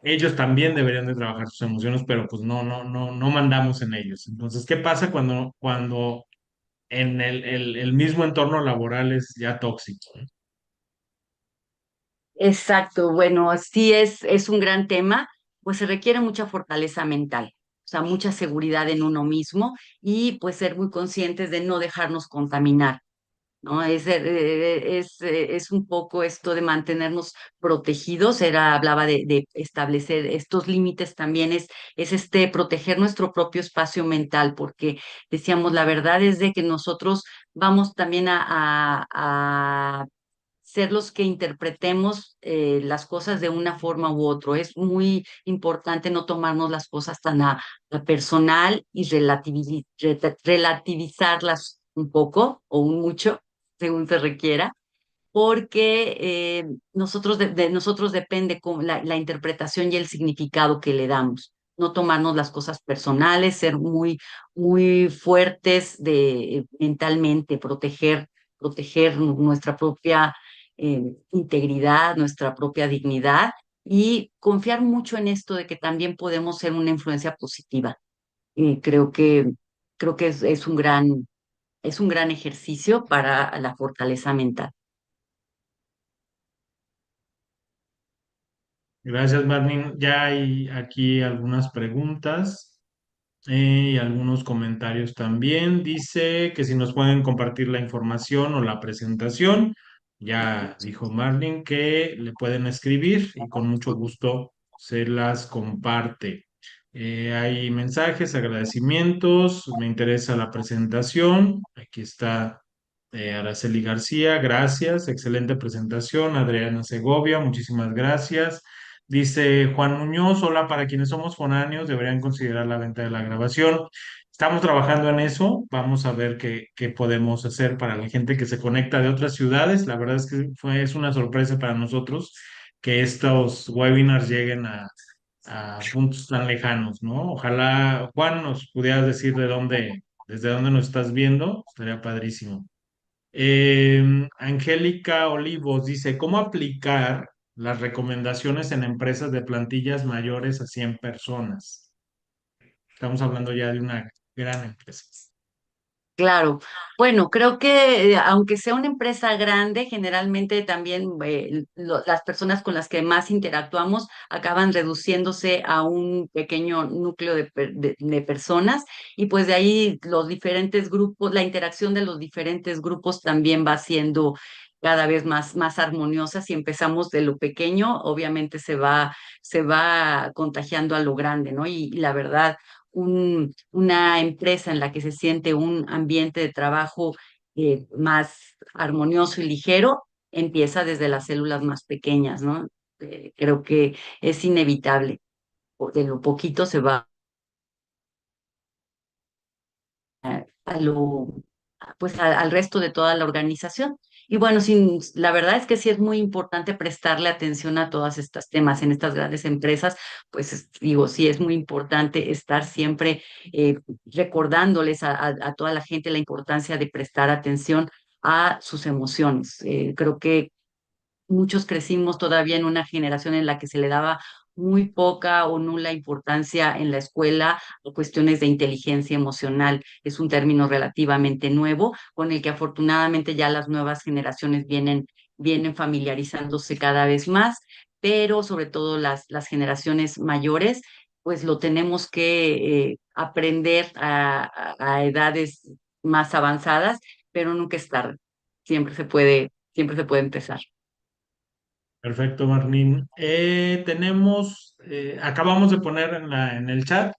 ellos también deberían de trabajar sus emociones, pero pues no mandamos en ellos. Entonces, ¿qué pasa cuando en el mismo entorno laboral es ya tóxico? Exacto, bueno, sí es un gran tema, pues se requiere mucha fortaleza mental, o sea, mucha seguridad en uno mismo y pues ser muy conscientes de no dejarnos contaminar. ¿No? Es un poco esto de mantenernos protegidos, hablaba de establecer estos límites también, es proteger nuestro propio espacio mental, porque decíamos, la verdad es de que nosotros vamos también a ser los que interpretemos las cosas de una forma u otra. Es muy importante no tomarnos las cosas tan a personal y relativizarlas un poco o un mucho, según se requiera, porque de nosotros depende la interpretación y el significado que le damos. No tomarnos las cosas personales, ser muy fuertes mentalmente, proteger nuestra propia integridad, nuestra propia dignidad y confiar mucho en esto de que también podemos ser una influencia positiva. Y creo que es un gran ejercicio para la fortaleza mental. Gracias, Marlene. Ya hay aquí algunas preguntas y algunos comentarios también. Dice que si nos pueden compartir la información o la presentación. Ya dijo Marlene que le pueden escribir y con mucho gusto se las comparte. Hay mensajes, agradecimientos. Me interesa la presentación. Aquí está Araceli García, gracias. Excelente presentación. Adriana Segovia, muchísimas gracias. Dice Juan Muñoz, hola, para quienes somos foráneos deberían considerar la venta de la grabación. Estamos trabajando en eso, vamos a ver qué podemos hacer para la gente que se conecta de otras ciudades. La verdad es que es una sorpresa para nosotros que estos webinars lleguen a puntos tan lejanos, ¿no? Ojalá, Juan, nos pudieras decir desde dónde nos estás viendo, estaría padrísimo. Angélica Olivos dice, ¿cómo aplicar las recomendaciones en empresas de plantillas mayores a 100 personas? Estamos hablando ya de una gran empresa. Claro, bueno, creo que aunque sea una empresa grande, generalmente también las personas con las que más interactuamos acaban reduciéndose a un pequeño núcleo de personas y pues de ahí los diferentes grupos, la interacción de los diferentes grupos también va siendo cada vez más armoniosa. Si empezamos de lo pequeño, obviamente se va contagiando a lo grande, ¿no? Y la verdad una empresa en la que se siente un ambiente de trabajo más armonioso y ligero, empieza desde las células más pequeñas, ¿no? Creo que es inevitable. De lo poquito se va a lo, pues al resto de toda la organización. Y bueno, la verdad es que sí es muy importante prestarle atención a todos estos temas en estas grandes empresas, pues digo, sí es muy importante estar siempre recordándoles a toda la gente la importancia de prestar atención a sus emociones. Creo que muchos crecimos todavía en una generación en la que se le daba muy poca o nula importancia en la escuela a cuestiones de inteligencia emocional. Es un término relativamente nuevo con el que afortunadamente ya las nuevas generaciones vienen familiarizándose cada vez más, pero sobre todo las generaciones mayores, pues lo tenemos que aprender a edades más avanzadas, pero nunca es tarde. Siempre se puede empezar. Perfecto, Marlene. Acabamos de poner en el chat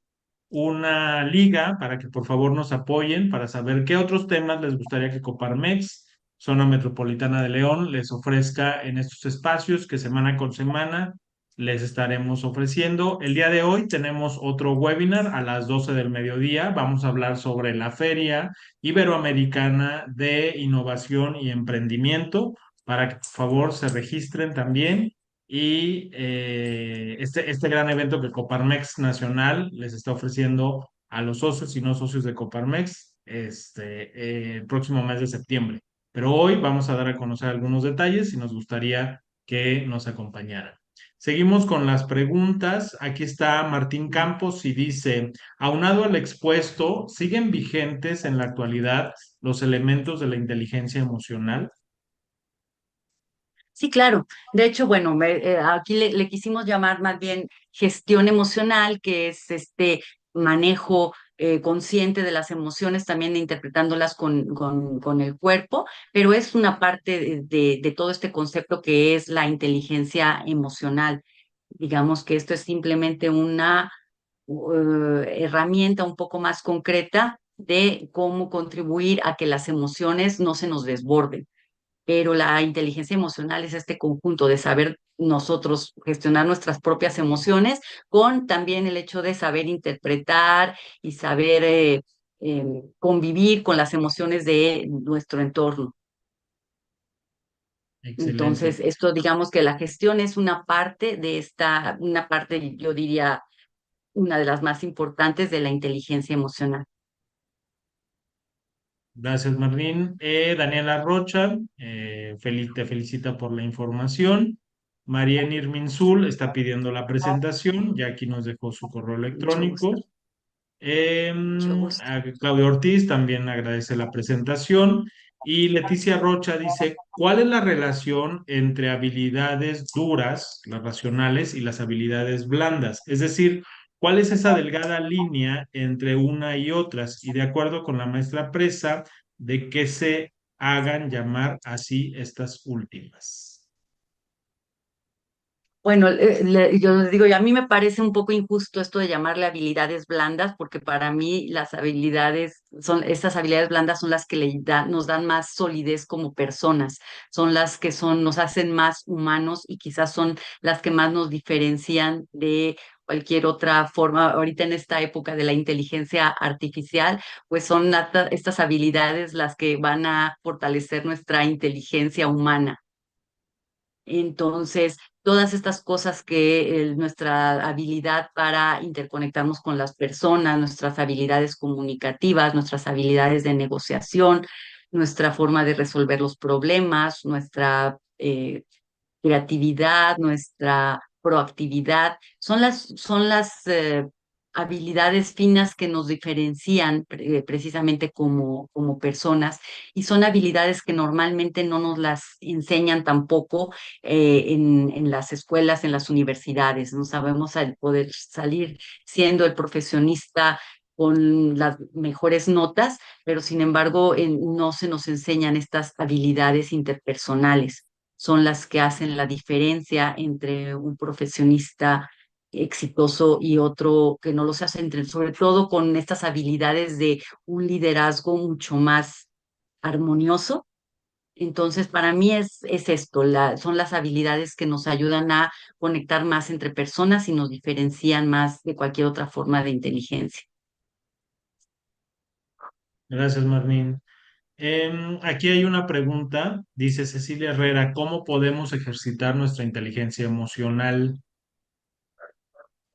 una liga para que por favor nos apoyen para saber qué otros temas les gustaría que Coparmex, Zona Metropolitana de León, les ofrezca en estos espacios que semana con semana les estaremos ofreciendo. El día de hoy tenemos otro webinar a las 12 del mediodía. Vamos a hablar sobre la Feria Iberoamericana de Innovación y Emprendimiento para que por favor se registren también y este gran evento que Coparmex Nacional les está ofreciendo a los socios y no socios de Coparmex el próximo mes de septiembre. Pero hoy vamos a dar a conocer algunos detalles y nos gustaría que nos acompañaran. Seguimos con las preguntas. Aquí está Martín Campos y dice, aunado al expuesto, ¿siguen vigentes en la actualidad los elementos de la inteligencia emocional? Sí, claro. De hecho, bueno, aquí le quisimos llamar más bien gestión emocional, que es este manejo consciente de las emociones, también interpretándolas con el cuerpo, pero es una parte de todo este concepto que es la inteligencia emocional. Digamos que esto es simplemente una herramienta un poco más concreta de cómo contribuir a que las emociones no se nos desborden, pero la inteligencia emocional es este conjunto de saber nosotros gestionar nuestras propias emociones con también el hecho de saber interpretar y saber convivir con las emociones de nuestro entorno. Excelente. Entonces, esto digamos que la gestión es una parte de una parte, yo diría, una de las más importantes de la inteligencia emocional. Gracias, Marlene. Daniela Rocha, te felicita por la información. María Nirminsul está pidiendo la presentación, ya aquí nos dejó su correo Mucho gusto, electrónico. mucho gusto. Claudio Ortiz también agradece la presentación. Y Leticia Rocha dice, ¿cuál es la relación entre habilidades duras, las racionales, y las habilidades blandas? Es decir, ¿cuál es esa delgada línea entre una y otras? Y de acuerdo con la maestra Presa, ¿de qué se hagan llamar así estas últimas? Bueno, yo les digo, y a mí me parece un poco injusto esto de llamarle habilidades blandas, porque para mí estas habilidades blandas son las que nos dan más solidez como personas, son las que nos hacen más humanos y quizás son las que más nos diferencian de cualquier otra forma. Ahorita en esta época de la inteligencia artificial, pues son estas habilidades las que van a fortalecer nuestra inteligencia humana. Entonces, todas estas cosas que nuestra habilidad para interconectarnos con las personas, nuestras habilidades comunicativas, nuestras habilidades de negociación, nuestra forma de resolver los problemas, nuestra creatividad, nuestra proactividad, son las habilidades finas que nos diferencian precisamente como personas y son habilidades que normalmente no nos las enseñan tampoco en las escuelas, en las universidades. No sabemos al poder salir siendo el profesionista con las mejores notas, pero sin embargo no se nos enseñan estas habilidades interpersonales, son las que hacen la diferencia entre un profesionista exitoso y otro que no los hace, sobre todo con estas habilidades de un liderazgo mucho más armonioso. Entonces, para mí es esto, son las habilidades que nos ayudan a conectar más entre personas y nos diferencian más de cualquier otra forma de inteligencia. Gracias, Marlene. Aquí hay una pregunta, dice Cecilia Herrera, ¿cómo podemos ejercitar nuestra inteligencia emocional?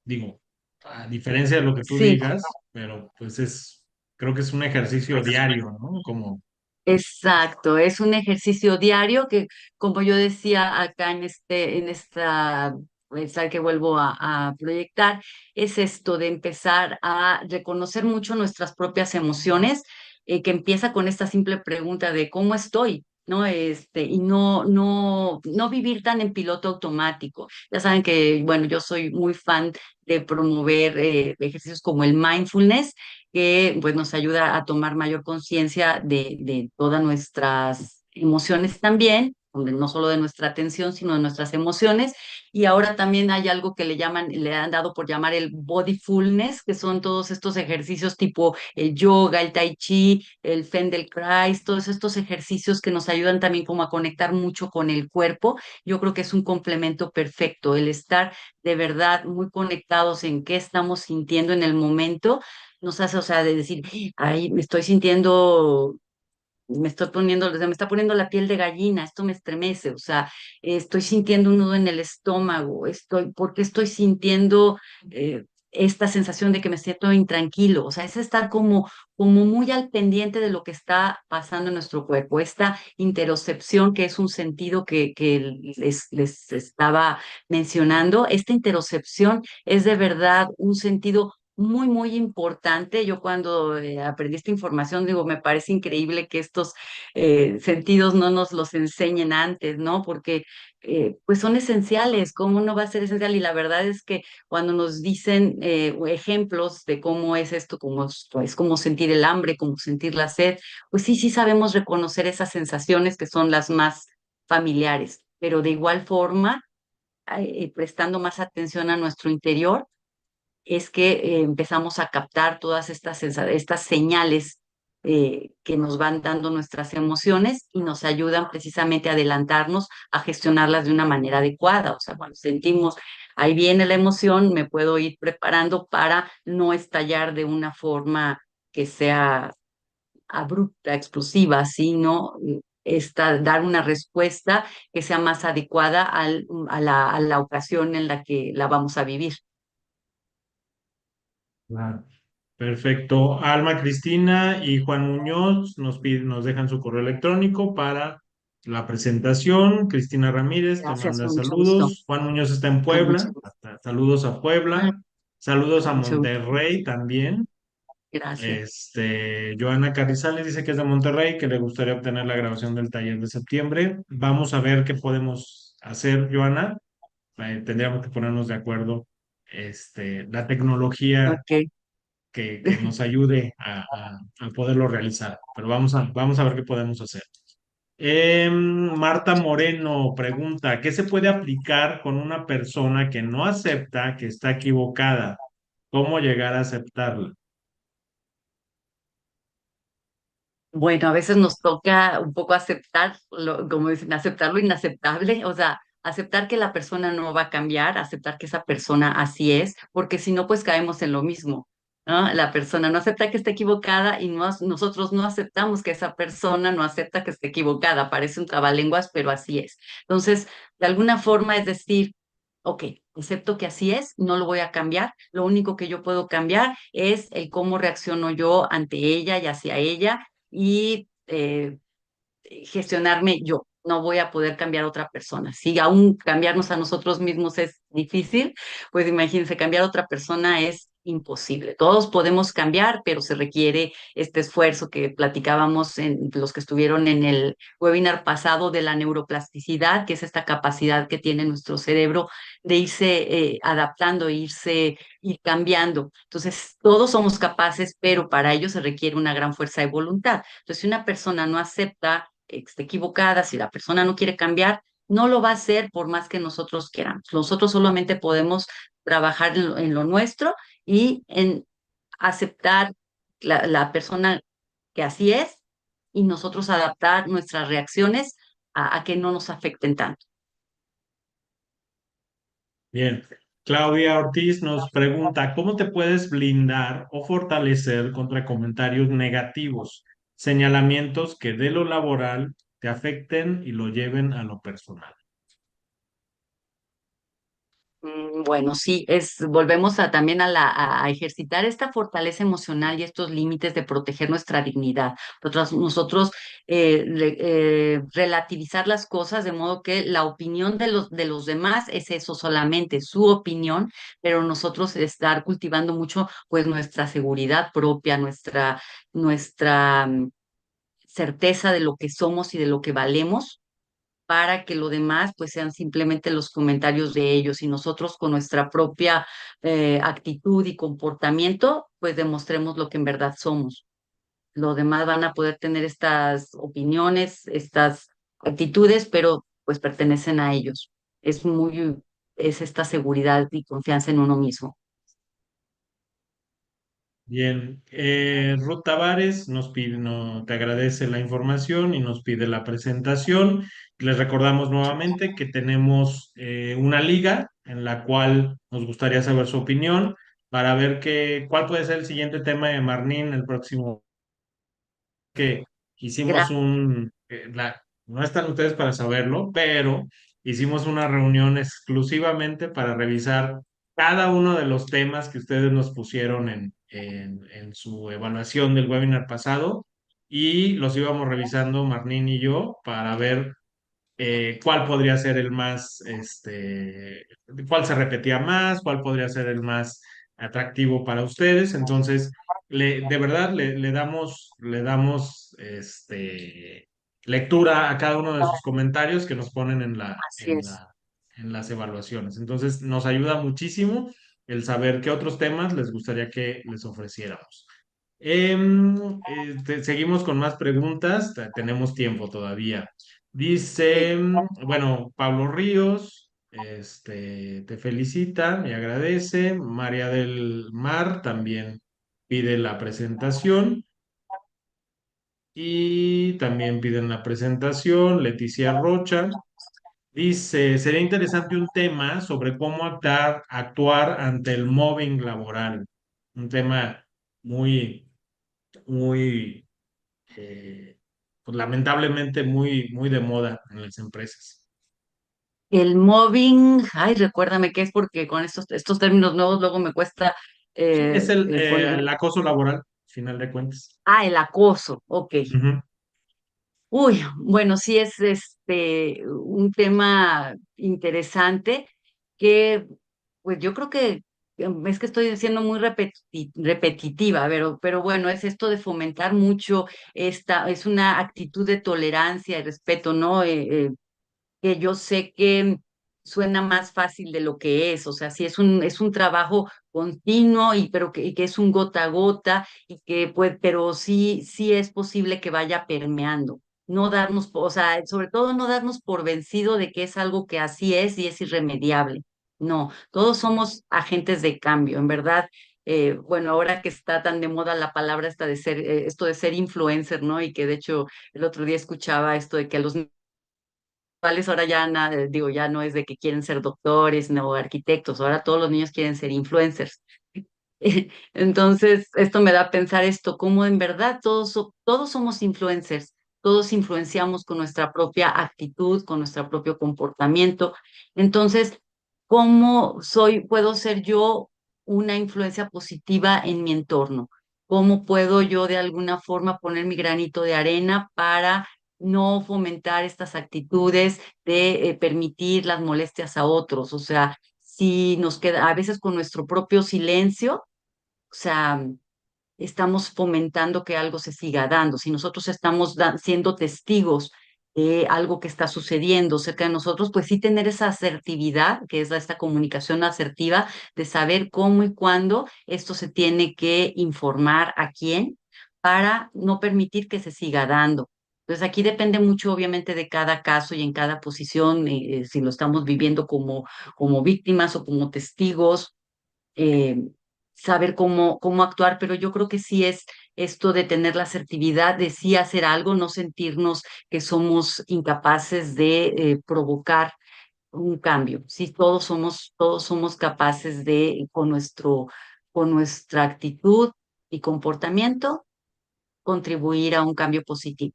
Digo, a diferencia de lo que tú Sí. digas, pero pues creo que es un ejercicio diario, ¿no? Como, Exacto, es un ejercicio diario que, como yo decía acá en esta mensaje que vuelvo a proyectar, es esto de empezar a reconocer mucho nuestras propias emociones, que empieza con esta simple pregunta de ¿cómo estoy? ¿No? Y no vivir tan en piloto automático. Ya saben que, bueno, yo soy muy fan de promover ejercicios como el mindfulness que pues, nos ayuda a tomar mayor conciencia de todas nuestras emociones también, no solo de nuestra atención, sino de nuestras emociones. Y ahora también hay algo que le llaman, le han dado por llamar el bodyfulness, que son todos estos ejercicios tipo el yoga, el tai chi, el Feldenkrais, todos estos ejercicios que nos ayudan también como a conectar mucho con el cuerpo. Yo creo que es un complemento perfecto, el estar de verdad muy conectados en qué estamos sintiendo en el momento nos hace, o sea, de decir, ay, me estoy sintiendo, se me está poniendo la piel de gallina, esto me estremece, o sea, estoy sintiendo un nudo en el estómago, porque estoy sintiendo esta sensación de que me siento intranquilo, o sea, es estar como muy al pendiente de lo que está pasando en nuestro cuerpo, esta interocepción que es un sentido que les estaba mencionando, esta interocepción es de verdad un sentido muy, muy importante. Yo cuando aprendí esta información, digo, me parece increíble que estos sentidos no nos los enseñen antes, ¿no? Porque pues son esenciales, ¿cómo no va a ser esencial? Y la verdad es que cuando nos dicen ejemplos de cómo es esto, cómo es como sentir el hambre, como sentir la sed, pues sí, sí sabemos reconocer esas sensaciones que son las más familiares, pero de igual forma, prestando más atención a nuestro interior es que empezamos a captar todas estas señales que nos van dando nuestras emociones y nos ayudan precisamente a adelantarnos a gestionarlas de una manera adecuada. O sea, cuando sentimos, ahí viene la emoción, me puedo ir preparando para no estallar de una forma que sea abrupta, explosiva, sino dar una respuesta que sea más adecuada a la ocasión en la que la vamos a vivir. claro. Perfecto. Alma Cristina y Juan Muñoz nos dejan su correo electrónico para la presentación. Cristina Ramírez te Gracias, manda con mucho gusto. saludos. Juan Muñoz está en Con mucho Puebla. gusto. Saludos a Ah, Puebla. Saludos a con mucho gusto. Monterrey también. Gracias. Joana Carrizales dice que es de Monterrey, que le gustaría obtener la grabación del taller de septiembre. Vamos a ver qué podemos hacer, Joana. Tendríamos que ponernos de acuerdo. La tecnología Ok. que nos ayude a poderlo realizar. Pero vamos a ver qué podemos hacer. Marta Moreno pregunta, ¿qué se puede aplicar con una persona que no acepta que está equivocada? ¿Cómo llegar a aceptarla? Bueno, a veces nos toca un poco aceptar, como dicen, aceptar lo inaceptable, o sea, aceptar que la persona no va a cambiar, aceptar que esa persona así es, porque si no, pues caemos en lo mismo, ¿no? La persona no acepta que esté equivocada y nosotros no aceptamos que esa persona no acepta que esté equivocada. Parece un trabalenguas, pero así es. Entonces, de alguna forma es decir, ok, acepto que así es, no lo voy a cambiar, lo único que yo puedo cambiar es el cómo reacciono yo ante ella y hacia ella y gestionarme yo. No voy a poder cambiar a otra persona. Si aún cambiarnos a nosotros mismos es difícil, pues imagínense, cambiar a otra persona es imposible. Todos podemos cambiar, pero se requiere este esfuerzo que platicábamos en los que estuvieron en el webinar pasado de la neuroplasticidad, que es esta capacidad que tiene nuestro cerebro de irse adaptando, ir cambiando. Entonces, todos somos capaces, pero para ello se requiere una gran fuerza de voluntad. Entonces, si una persona no acepta que esté equivocada, si la persona no quiere cambiar, no lo va a hacer por más que nosotros queramos. Nosotros solamente podemos trabajar en lo nuestro y en aceptar la persona que así es y nosotros adaptar nuestras reacciones a que no nos afecten tanto. Bien. Claudia Ortiz nos pregunta, ¿cómo te puedes blindar o fortalecer contra comentarios negativos, señalamientos que de lo laboral te afecten y lo lleven a lo personal? Bueno, sí, volvemos a también a ejercitar esta fortaleza emocional y estos límites de proteger nuestra dignidad. Nosotros relativizar las cosas de modo que la opinión de los demás es eso solamente, su opinión, pero nosotros estar cultivando mucho pues nuestra seguridad propia, nuestra certeza de lo que somos y de lo que valemos para que lo demás pues sean simplemente los comentarios de ellos y nosotros con nuestra propia actitud y comportamiento pues demostremos lo que en verdad somos. Los demás van a poder tener estas opiniones, estas actitudes, pero pues pertenecen a ellos. Es esta seguridad y confianza en uno mismo. Bien, Ruth Tavares nos pide, te agradece la información y nos pide la presentación. Les recordamos nuevamente que tenemos una liga en la cual nos gustaría saber su opinión para ver cuál puede ser el siguiente tema de Marnín el próximo que hicimos Gracias. no están ustedes para saberlo, pero hicimos una reunión exclusivamente para revisar cada uno de los temas que ustedes nos pusieron en su evaluación del webinar pasado y los íbamos revisando Marnín y yo para ver cuál podría ser el más, cuál se repetía más, cuál podría ser el más atractivo para ustedes. Entonces, de verdad, le damos lectura a cada uno de sus comentarios que nos ponen Así es. en las evaluaciones. Entonces, nos ayuda muchísimo el saber qué otros temas les gustaría que les ofreciéramos. Seguimos con más preguntas, tenemos tiempo todavía. Ok. Dice, bueno, Pablo Ríos, te felicita y agradece. María del Mar también pide la presentación y también piden la presentación. Leticia Rocha dice, sería interesante un tema sobre cómo actuar ante el mobbing laboral. Un tema muy, muy pues lamentablemente muy de moda en las empresas. El mobbing, ay, recuérdame qué es porque con estos términos nuevos luego me cuesta Sí, es poner. el acoso laboral, final de cuentas. Ah, el acoso, ok. Ujú. Uy, bueno, sí es un tema interesante que, pues yo creo que es que estoy siendo muy repetitiva, pero bueno, es esto de fomentar mucho es una actitud de tolerancia y respeto, ¿no? Que yo sé que suena más fácil de lo que es, o sea, sí es un trabajo continuo y que es un gota a gota y que pues, pero sí es posible que vaya permeando. No darnos, o sea, sobre todo no darnos por vencido de que es algo que así es y es irremediable. No, todos somos agentes de cambio, en verdad. Bueno, ahora que está tan de moda la palabra esta de ser, esto de ser influencer, ¿no? Y que de hecho el otro día escuchaba esto de que a los cuales ahora ya digo, ya no es de que quieren ser doctores, no arquitectos, ahora todos los niños quieren ser influencers. Entonces, esto me da a pensar esto, cómo en verdad todos somos influencers, todos influenciamos con nuestra propia actitud, con nuestro propio comportamiento. Entonces, puedo ser yo una influencia positiva en mi entorno? ¿Cómo puedo yo de alguna forma poner mi granito de arena para no fomentar estas actitudes de permitir las molestias a otros? O sea, si nos queda a veces con nuestro propio silencio, o sea, estamos fomentando que algo se siga dando. Si nosotros estamos siendo testigos de algo que está sucediendo cerca de nosotros, pues sí tener esa asertividad, que es esta comunicación asertiva, de saber cómo y cuándo esto se tiene que informar a quién para no permitir que se siga dando. Entonces aquí depende mucho, obviamente, de cada caso y en cada posición, si lo estamos viviendo como víctimas o como testigos eh, saber cómo actuar, pero yo creo que sí es esto de tener la asertividad, de sí hacer algo, no sentirnos que somos incapaces de provocar un cambio. Sí, todos somos capaces de, con nuestra actitud y comportamiento, contribuir a un cambio positivo.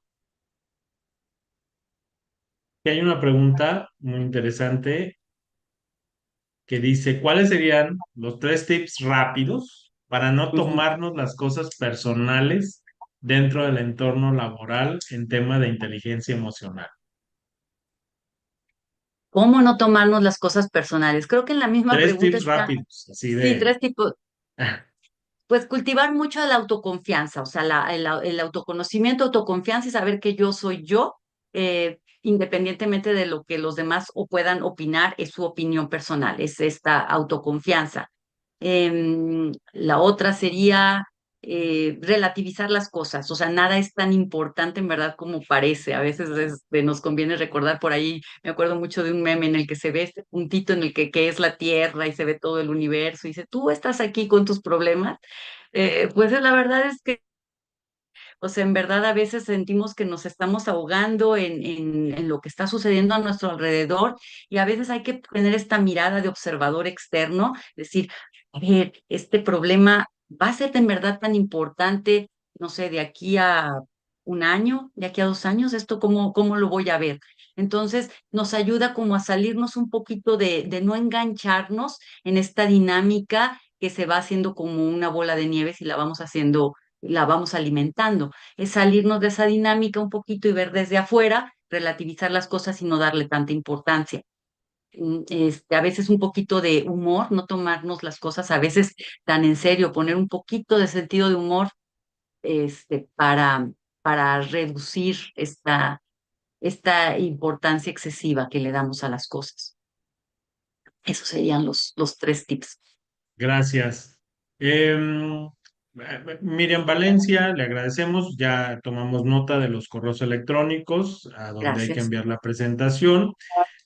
Y hay una pregunta muy interesante que dice, ¿cuáles serían los tres tips rápidos para no Ujú. tomarnos las cosas personales dentro del entorno laboral en tema de inteligencia emocional? ¿Cómo no tomarnos las cosas personales? Creo que en la misma Tres pregunta tips está, rápidos, así sí, de... tres tipos. Pues cultivar mucho la autoconfianza, o sea, el autoconocimiento, autoconfianza y saber que yo soy yo, independientemente de lo que los demás o puedan opinar, es su opinión personal, es esta autoconfianza. La otra sería relativizar las cosas, o sea, nada es tan importante en verdad como parece. A veces nos conviene recordar por ahí, me acuerdo mucho de un meme en el que se ve este puntito en el que es la Tierra y se ve todo el universo y dice, tú estás aquí con tus problemas. Pues la verdad es que, o sea, en verdad a veces sentimos que nos estamos ahogando en lo que está sucediendo a nuestro alrededor y a veces hay que tener esta mirada de observador externo, decir, a ver, este problema va a ser en verdad tan importante, no sé, de aquí a un año, de aquí a 2 años, esto cómo lo voy a ver. Entonces, nos ayuda como a salirnos un poquito de no engancharnos en esta dinámica que se va haciendo como una bola de nieve si la vamos haciendo, la vamos alimentando. Es salirnos de esa dinámica un poquito y ver desde afuera, relativizar las cosas y no darle tanta importancia. A veces un poquito de humor, no tomarnos las cosas a veces tan en serio, poner un poquito de sentido de humor, para reducir esta importancia excesiva que le damos a las cosas. Esos serían los tres tips. Gracias. Miriam Valencia, le agradecemos. Ya tomamos nota de los correos electrónicos a donde hay que Gracias. enviar la presentación.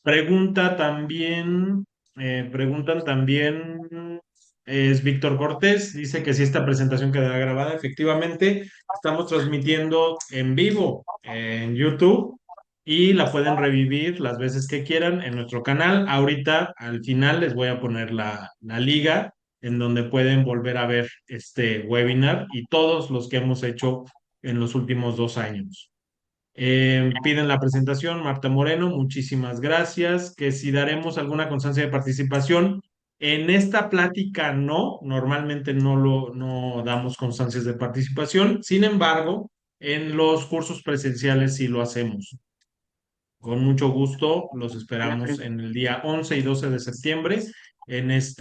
Pregunta también, preguntan también, es Víctor Cortés, dice que si esta presentación quedará grabada, efectivamente, estamos transmitiendo en vivo en YouTube y la pueden revivir las veces que quieran en nuestro canal. Ahorita, al final, les voy a poner la liga en donde pueden volver a ver este webinar y todos los que hemos hecho en los últimos 2 años. Piden la presentación, Marta Moreno, muchísimas gracias. Que si daremos alguna constancia de participación. En esta plática no, normalmente no damos constancias de participación. Sin embargo, en los cursos presenciales sí lo hacemos. Con mucho gusto los esperamos en el día 11 y 12 de septiembre en el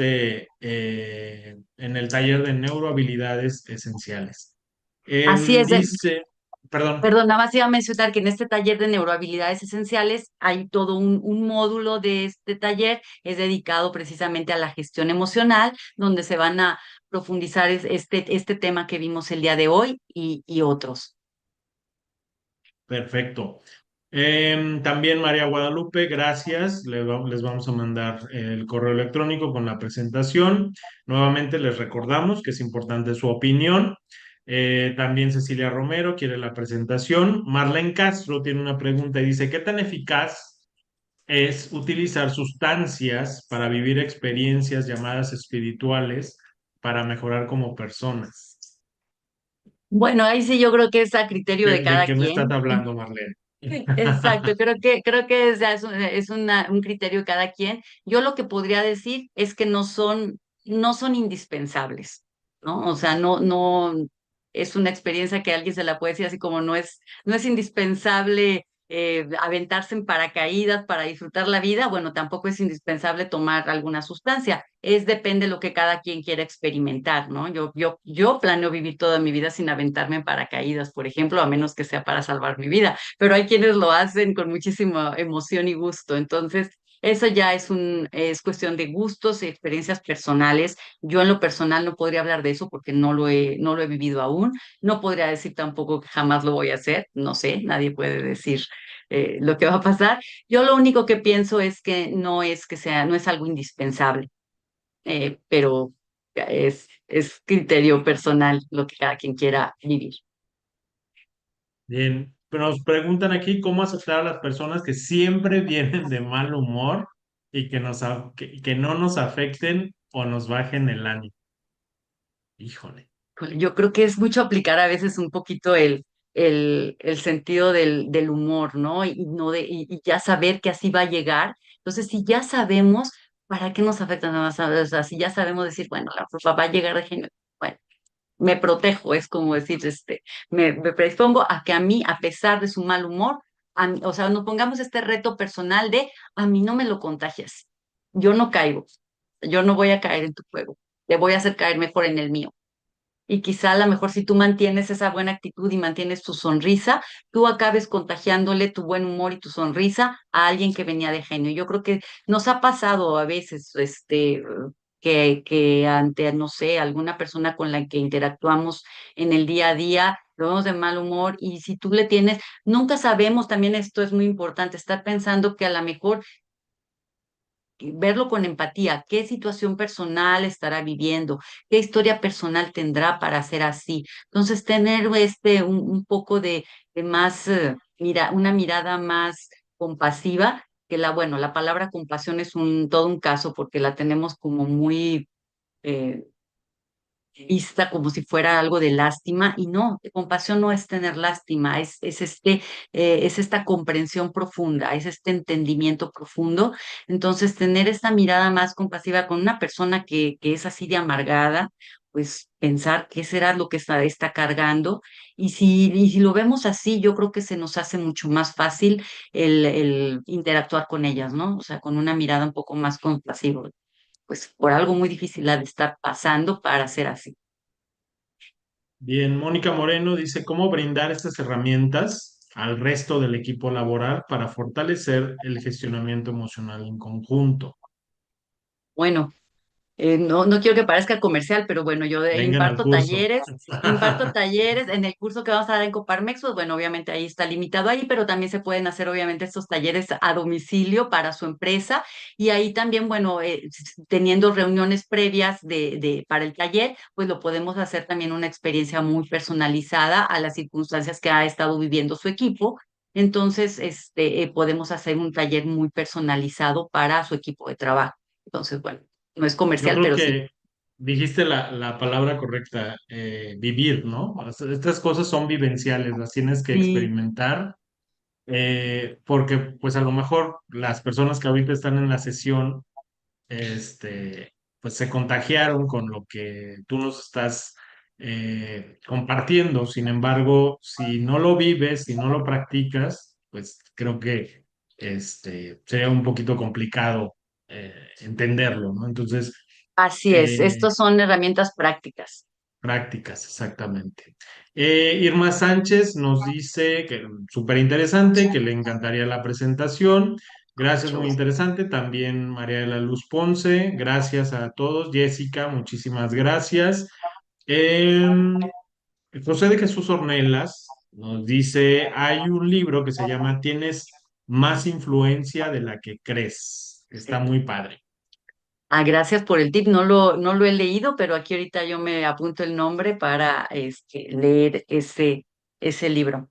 taller de neurohabilidades esenciales. Así es. Dice, perdón. Perdón, nada más iba a mencionar que en este taller de neurohabilidades esenciales hay todo un módulo de este taller, es dedicado precisamente a la gestión emocional, donde se van a profundizar este tema que vimos el día de hoy y otros. Perfecto. También María Guadalupe, gracias. Les vamos a mandar el correo electrónico con la presentación. Nuevamente les recordamos que es importante su opinión. También Cecilia Romero quiere la presentación. Marlene Castro tiene una pregunta y dice, ¿qué tan eficaz es utilizar sustancias para vivir experiencias llamadas espirituales para mejorar como personas? Bueno, ahí sí yo creo que es a criterio de ¿De cada qué me estás quien. hablando, Marlene? Exacto, creo que es un criterio de cada quien. Yo lo que podría decir es que no son indispensables, ¿no? O sea, no es una experiencia que alguien se la puede decir así como no es indispensable aventarse en paracaídas para disfrutar la vida. Bueno, tampoco es indispensable tomar alguna sustancia. Depende de lo que cada quien quiera experimentar, ¿no? Yo planeo vivir toda mi vida sin aventarme en paracaídas, por ejemplo, a menos que sea para salvar mi vida, pero hay quienes lo hacen con muchísima emoción y gusto. Entonces, eso ya es cuestión de gustos y experiencias personales. Yo en lo personal no podría hablar de eso porque no lo he vivido aún. No podría decir tampoco que jamás lo voy a hacer. No sé, nadie puede decir lo que va a pasar. Yo lo único que pienso es que no es algo indispensable, pero es criterio personal lo que cada quien quiera vivir. Bien, pero nos preguntan aquí cómo aceptar a las personas que siempre vienen de mal humor y que no nos afecten o nos bajen el ánimo. Híjole. Híjole, yo creo que es mucho aplicar a veces un poquito el sentido del humor, ¿no? Y, no de, y ya saber que así va a llegar. Entonces, si ya sabemos, ¿para qué nos afecta nada más? O sea, si ya sabemos decir, bueno, la prueba va a llegar de genio, bueno, me protejo, es como decir, me predispongo a que a mí, a pesar de su mal humor, o sea, nos pongamos este reto personal de a mí no me lo contagias, yo no caigo, yo no voy a caer en tu juego, te voy a hacer caer mejor en el mío. Y quizá a lo mejor si tú mantienes esa buena actitud y mantienes tu sonrisa, tú acabes contagiándole tu buen humor y tu sonrisa a alguien que venía de genio. Yo creo que nos ha pasado a veces, que ante, no sé, alguna persona con la que interactuamos en el día a día, lo vemos de mal humor y si tú le tienes, nunca sabemos, también esto es muy importante, estar pensando que a lo mejor verlo con empatía, qué situación personal estará viviendo, qué historia personal tendrá para ser así. Entonces, tener un poco de más, una mirada más compasiva, que bueno, la palabra compasión es todo un caso porque la tenemos como muy eh, vista como si fuera algo de lástima y no, compasión no es tener lástima, es esta comprensión profunda, es este entendimiento profundo. Entonces, tener esta mirada más compasiva con una persona que es así de amargada, pues pensar qué será lo que está cargando y si lo vemos así, yo creo que se nos hace mucho más fácil el interactuar con ellas, ¿no? O sea, con una mirada un poco más compasiva pues por algo muy difícil ha de estar pasando para ser así. Bien, Mónica Moreno dice, ¿cómo brindar estas herramientas al resto del equipo laboral para fortalecer el gestionamiento emocional en conjunto? Bueno, no quiero que parezca comercial, pero bueno, yo Vengan al curso. imparto talleres en el curso que vamos a dar en Coparmex, pues bueno, obviamente ahí está limitado ahí, pero también se pueden hacer obviamente estos talleres a domicilio para su empresa y ahí también, bueno, teniendo reuniones previas para el taller, pues lo podemos hacer también una experiencia muy personalizada a las circunstancias que ha estado viviendo su equipo. Entonces, podemos hacer un taller muy personalizado para su equipo de trabajo. Entonces, bueno. No es Yo comercial, creo pero sí. que dijiste la palabra correcta, vivir, ¿no? O sea, estas cosas son vivenciales, las tienes que Sí, experimentar, porque pues a lo mejor las personas que ahorita están en la sesión, pues se contagiaron con lo que tú nos estás compartiendo. Sin embargo, si no lo vives, si no lo practicas, pues creo que sería un poquito complicado entenderlo, ¿no? Entonces, así es. eh, Estos son herramientas prácticas. prácticas, exactamente. Irma Sánchez nos dice que súper interesante, que le encantaría la presentación. Gracias, Mucho muy gusto. interesante. También María de la Luz Ponce, gracias a todos. Jessica, muchísimas gracias. Eh, José de Jesús Ornelas nos dice, hay un libro que se llama Tienes más influencia de la que crees. Está muy padre. Ah, gracias por el tip. No lo he leído, pero aquí ahorita yo me apunto el nombre para leer ese libro.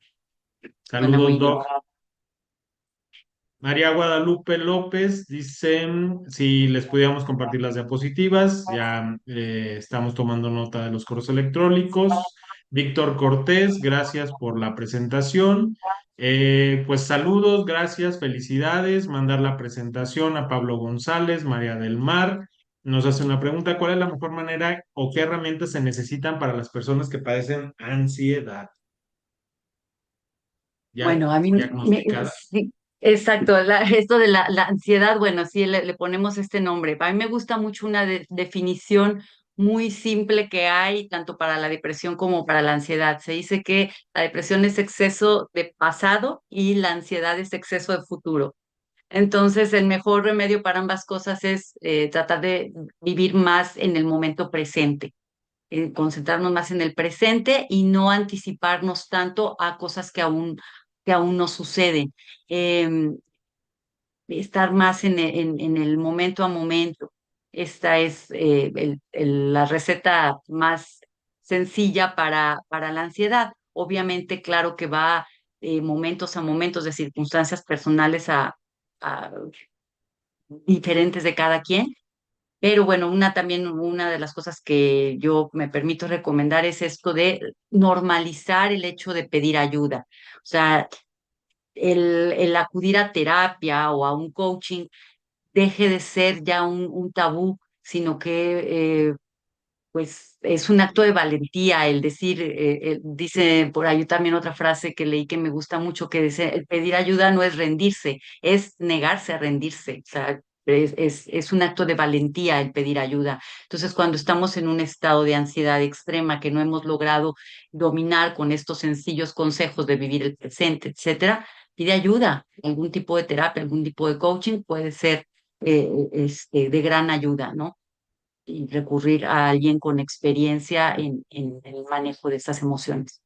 Suena muy Saludos, bien. Doc. María Guadalupe López dice si les pudiéramos compartir las diapositivas, ya estamos tomando nota de los correos electrónicos. Víctor Cortés, gracias por la presentación. Pues saludos, gracias, felicidades. Mandar la presentación a Pablo González, María del Mar. Nos hace una pregunta, ¿cuál es la mejor manera o qué herramientas se necesitan para las personas que padecen ansiedad? Ya Bueno, a mí diagnosticada. sí, exacto, esto de la ansiedad, bueno, sí le ponemos este nombre. A mí me gusta mucho una definición muy simple que hay tanto para la depresión como para la ansiedad. Se dice que la depresión es exceso de pasado y la ansiedad es exceso de futuro. Entonces, el mejor remedio para ambas cosas es tratar de vivir más en el momento presente, concentrarnos más en el presente y no anticiparnos tanto a cosas que aún no suceden. Em, Estar más en el momento a momento. Esta es la receta más sencilla para la ansiedad. Obviamente, claro que va momentos a momentos de circunstancias personales a diferentes de cada quien. Pero bueno, una de las cosas que yo me permito recomendar es esto de normalizar el hecho de pedir ayuda. O sea, el acudir a terapia o a un coaching deje de ser ya un tabú, sino que pues es un acto de valentía el decir, dice por ahí también otra frase que leí que me gusta mucho, que dice, el pedir ayuda no es rendirse, es negarse a rendirse. O sea, es un acto de valentía el pedir ayuda. Entonces, cuando estamos en un estado de ansiedad extrema que no hemos logrado dominar con estos sencillos consejos de vivir el presente, etcétera, pide ayuda, algún tipo de terapia, algún tipo de coaching puede ser de gran ayuda, ¿no? Y recurrir a alguien con experiencia en el manejo de estas emociones.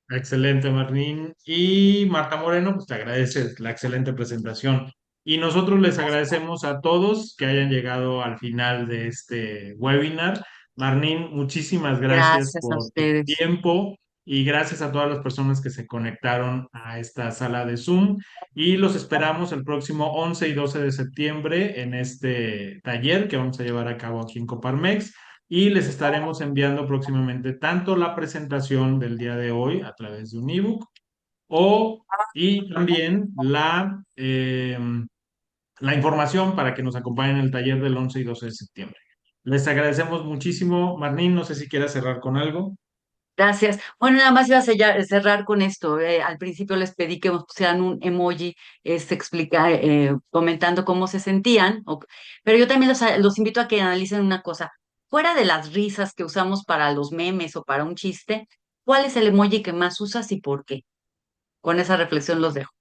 Excelente, Martín. Y Marta Moreno, pues te agradece la excelente presentación. Y nosotros les agradecemos a todos que hayan llegado al final de este webinar. Martín, muchísimas gracias Gracias a por tu ustedes. tiempo y gracias a todas las personas que se conectaron a esta sala de Zoom. Y los esperamos el próximo 11 y 12 de septiembre en este taller que vamos a llevar a cabo aquí en Coparmex y les estaremos enviando próximamente tanto la presentación del día de hoy a través de un ebook y también la información para que nos acompañen en el taller del 11 y 12 de septiembre. Les agradecemos muchísimo. Marnín, no sé si quieras cerrar con algo. Gracias. Bueno, nada más iba a cerrar con esto. Al principio les pedí que nos pusieran un emoji, comentando cómo se sentían, pero yo también los invito a que analicen una cosa. Fuera de las risas que usamos para los memes o para un chiste, ¿cuál es el emoji que más usas y por qué? Con esa reflexión los dejo.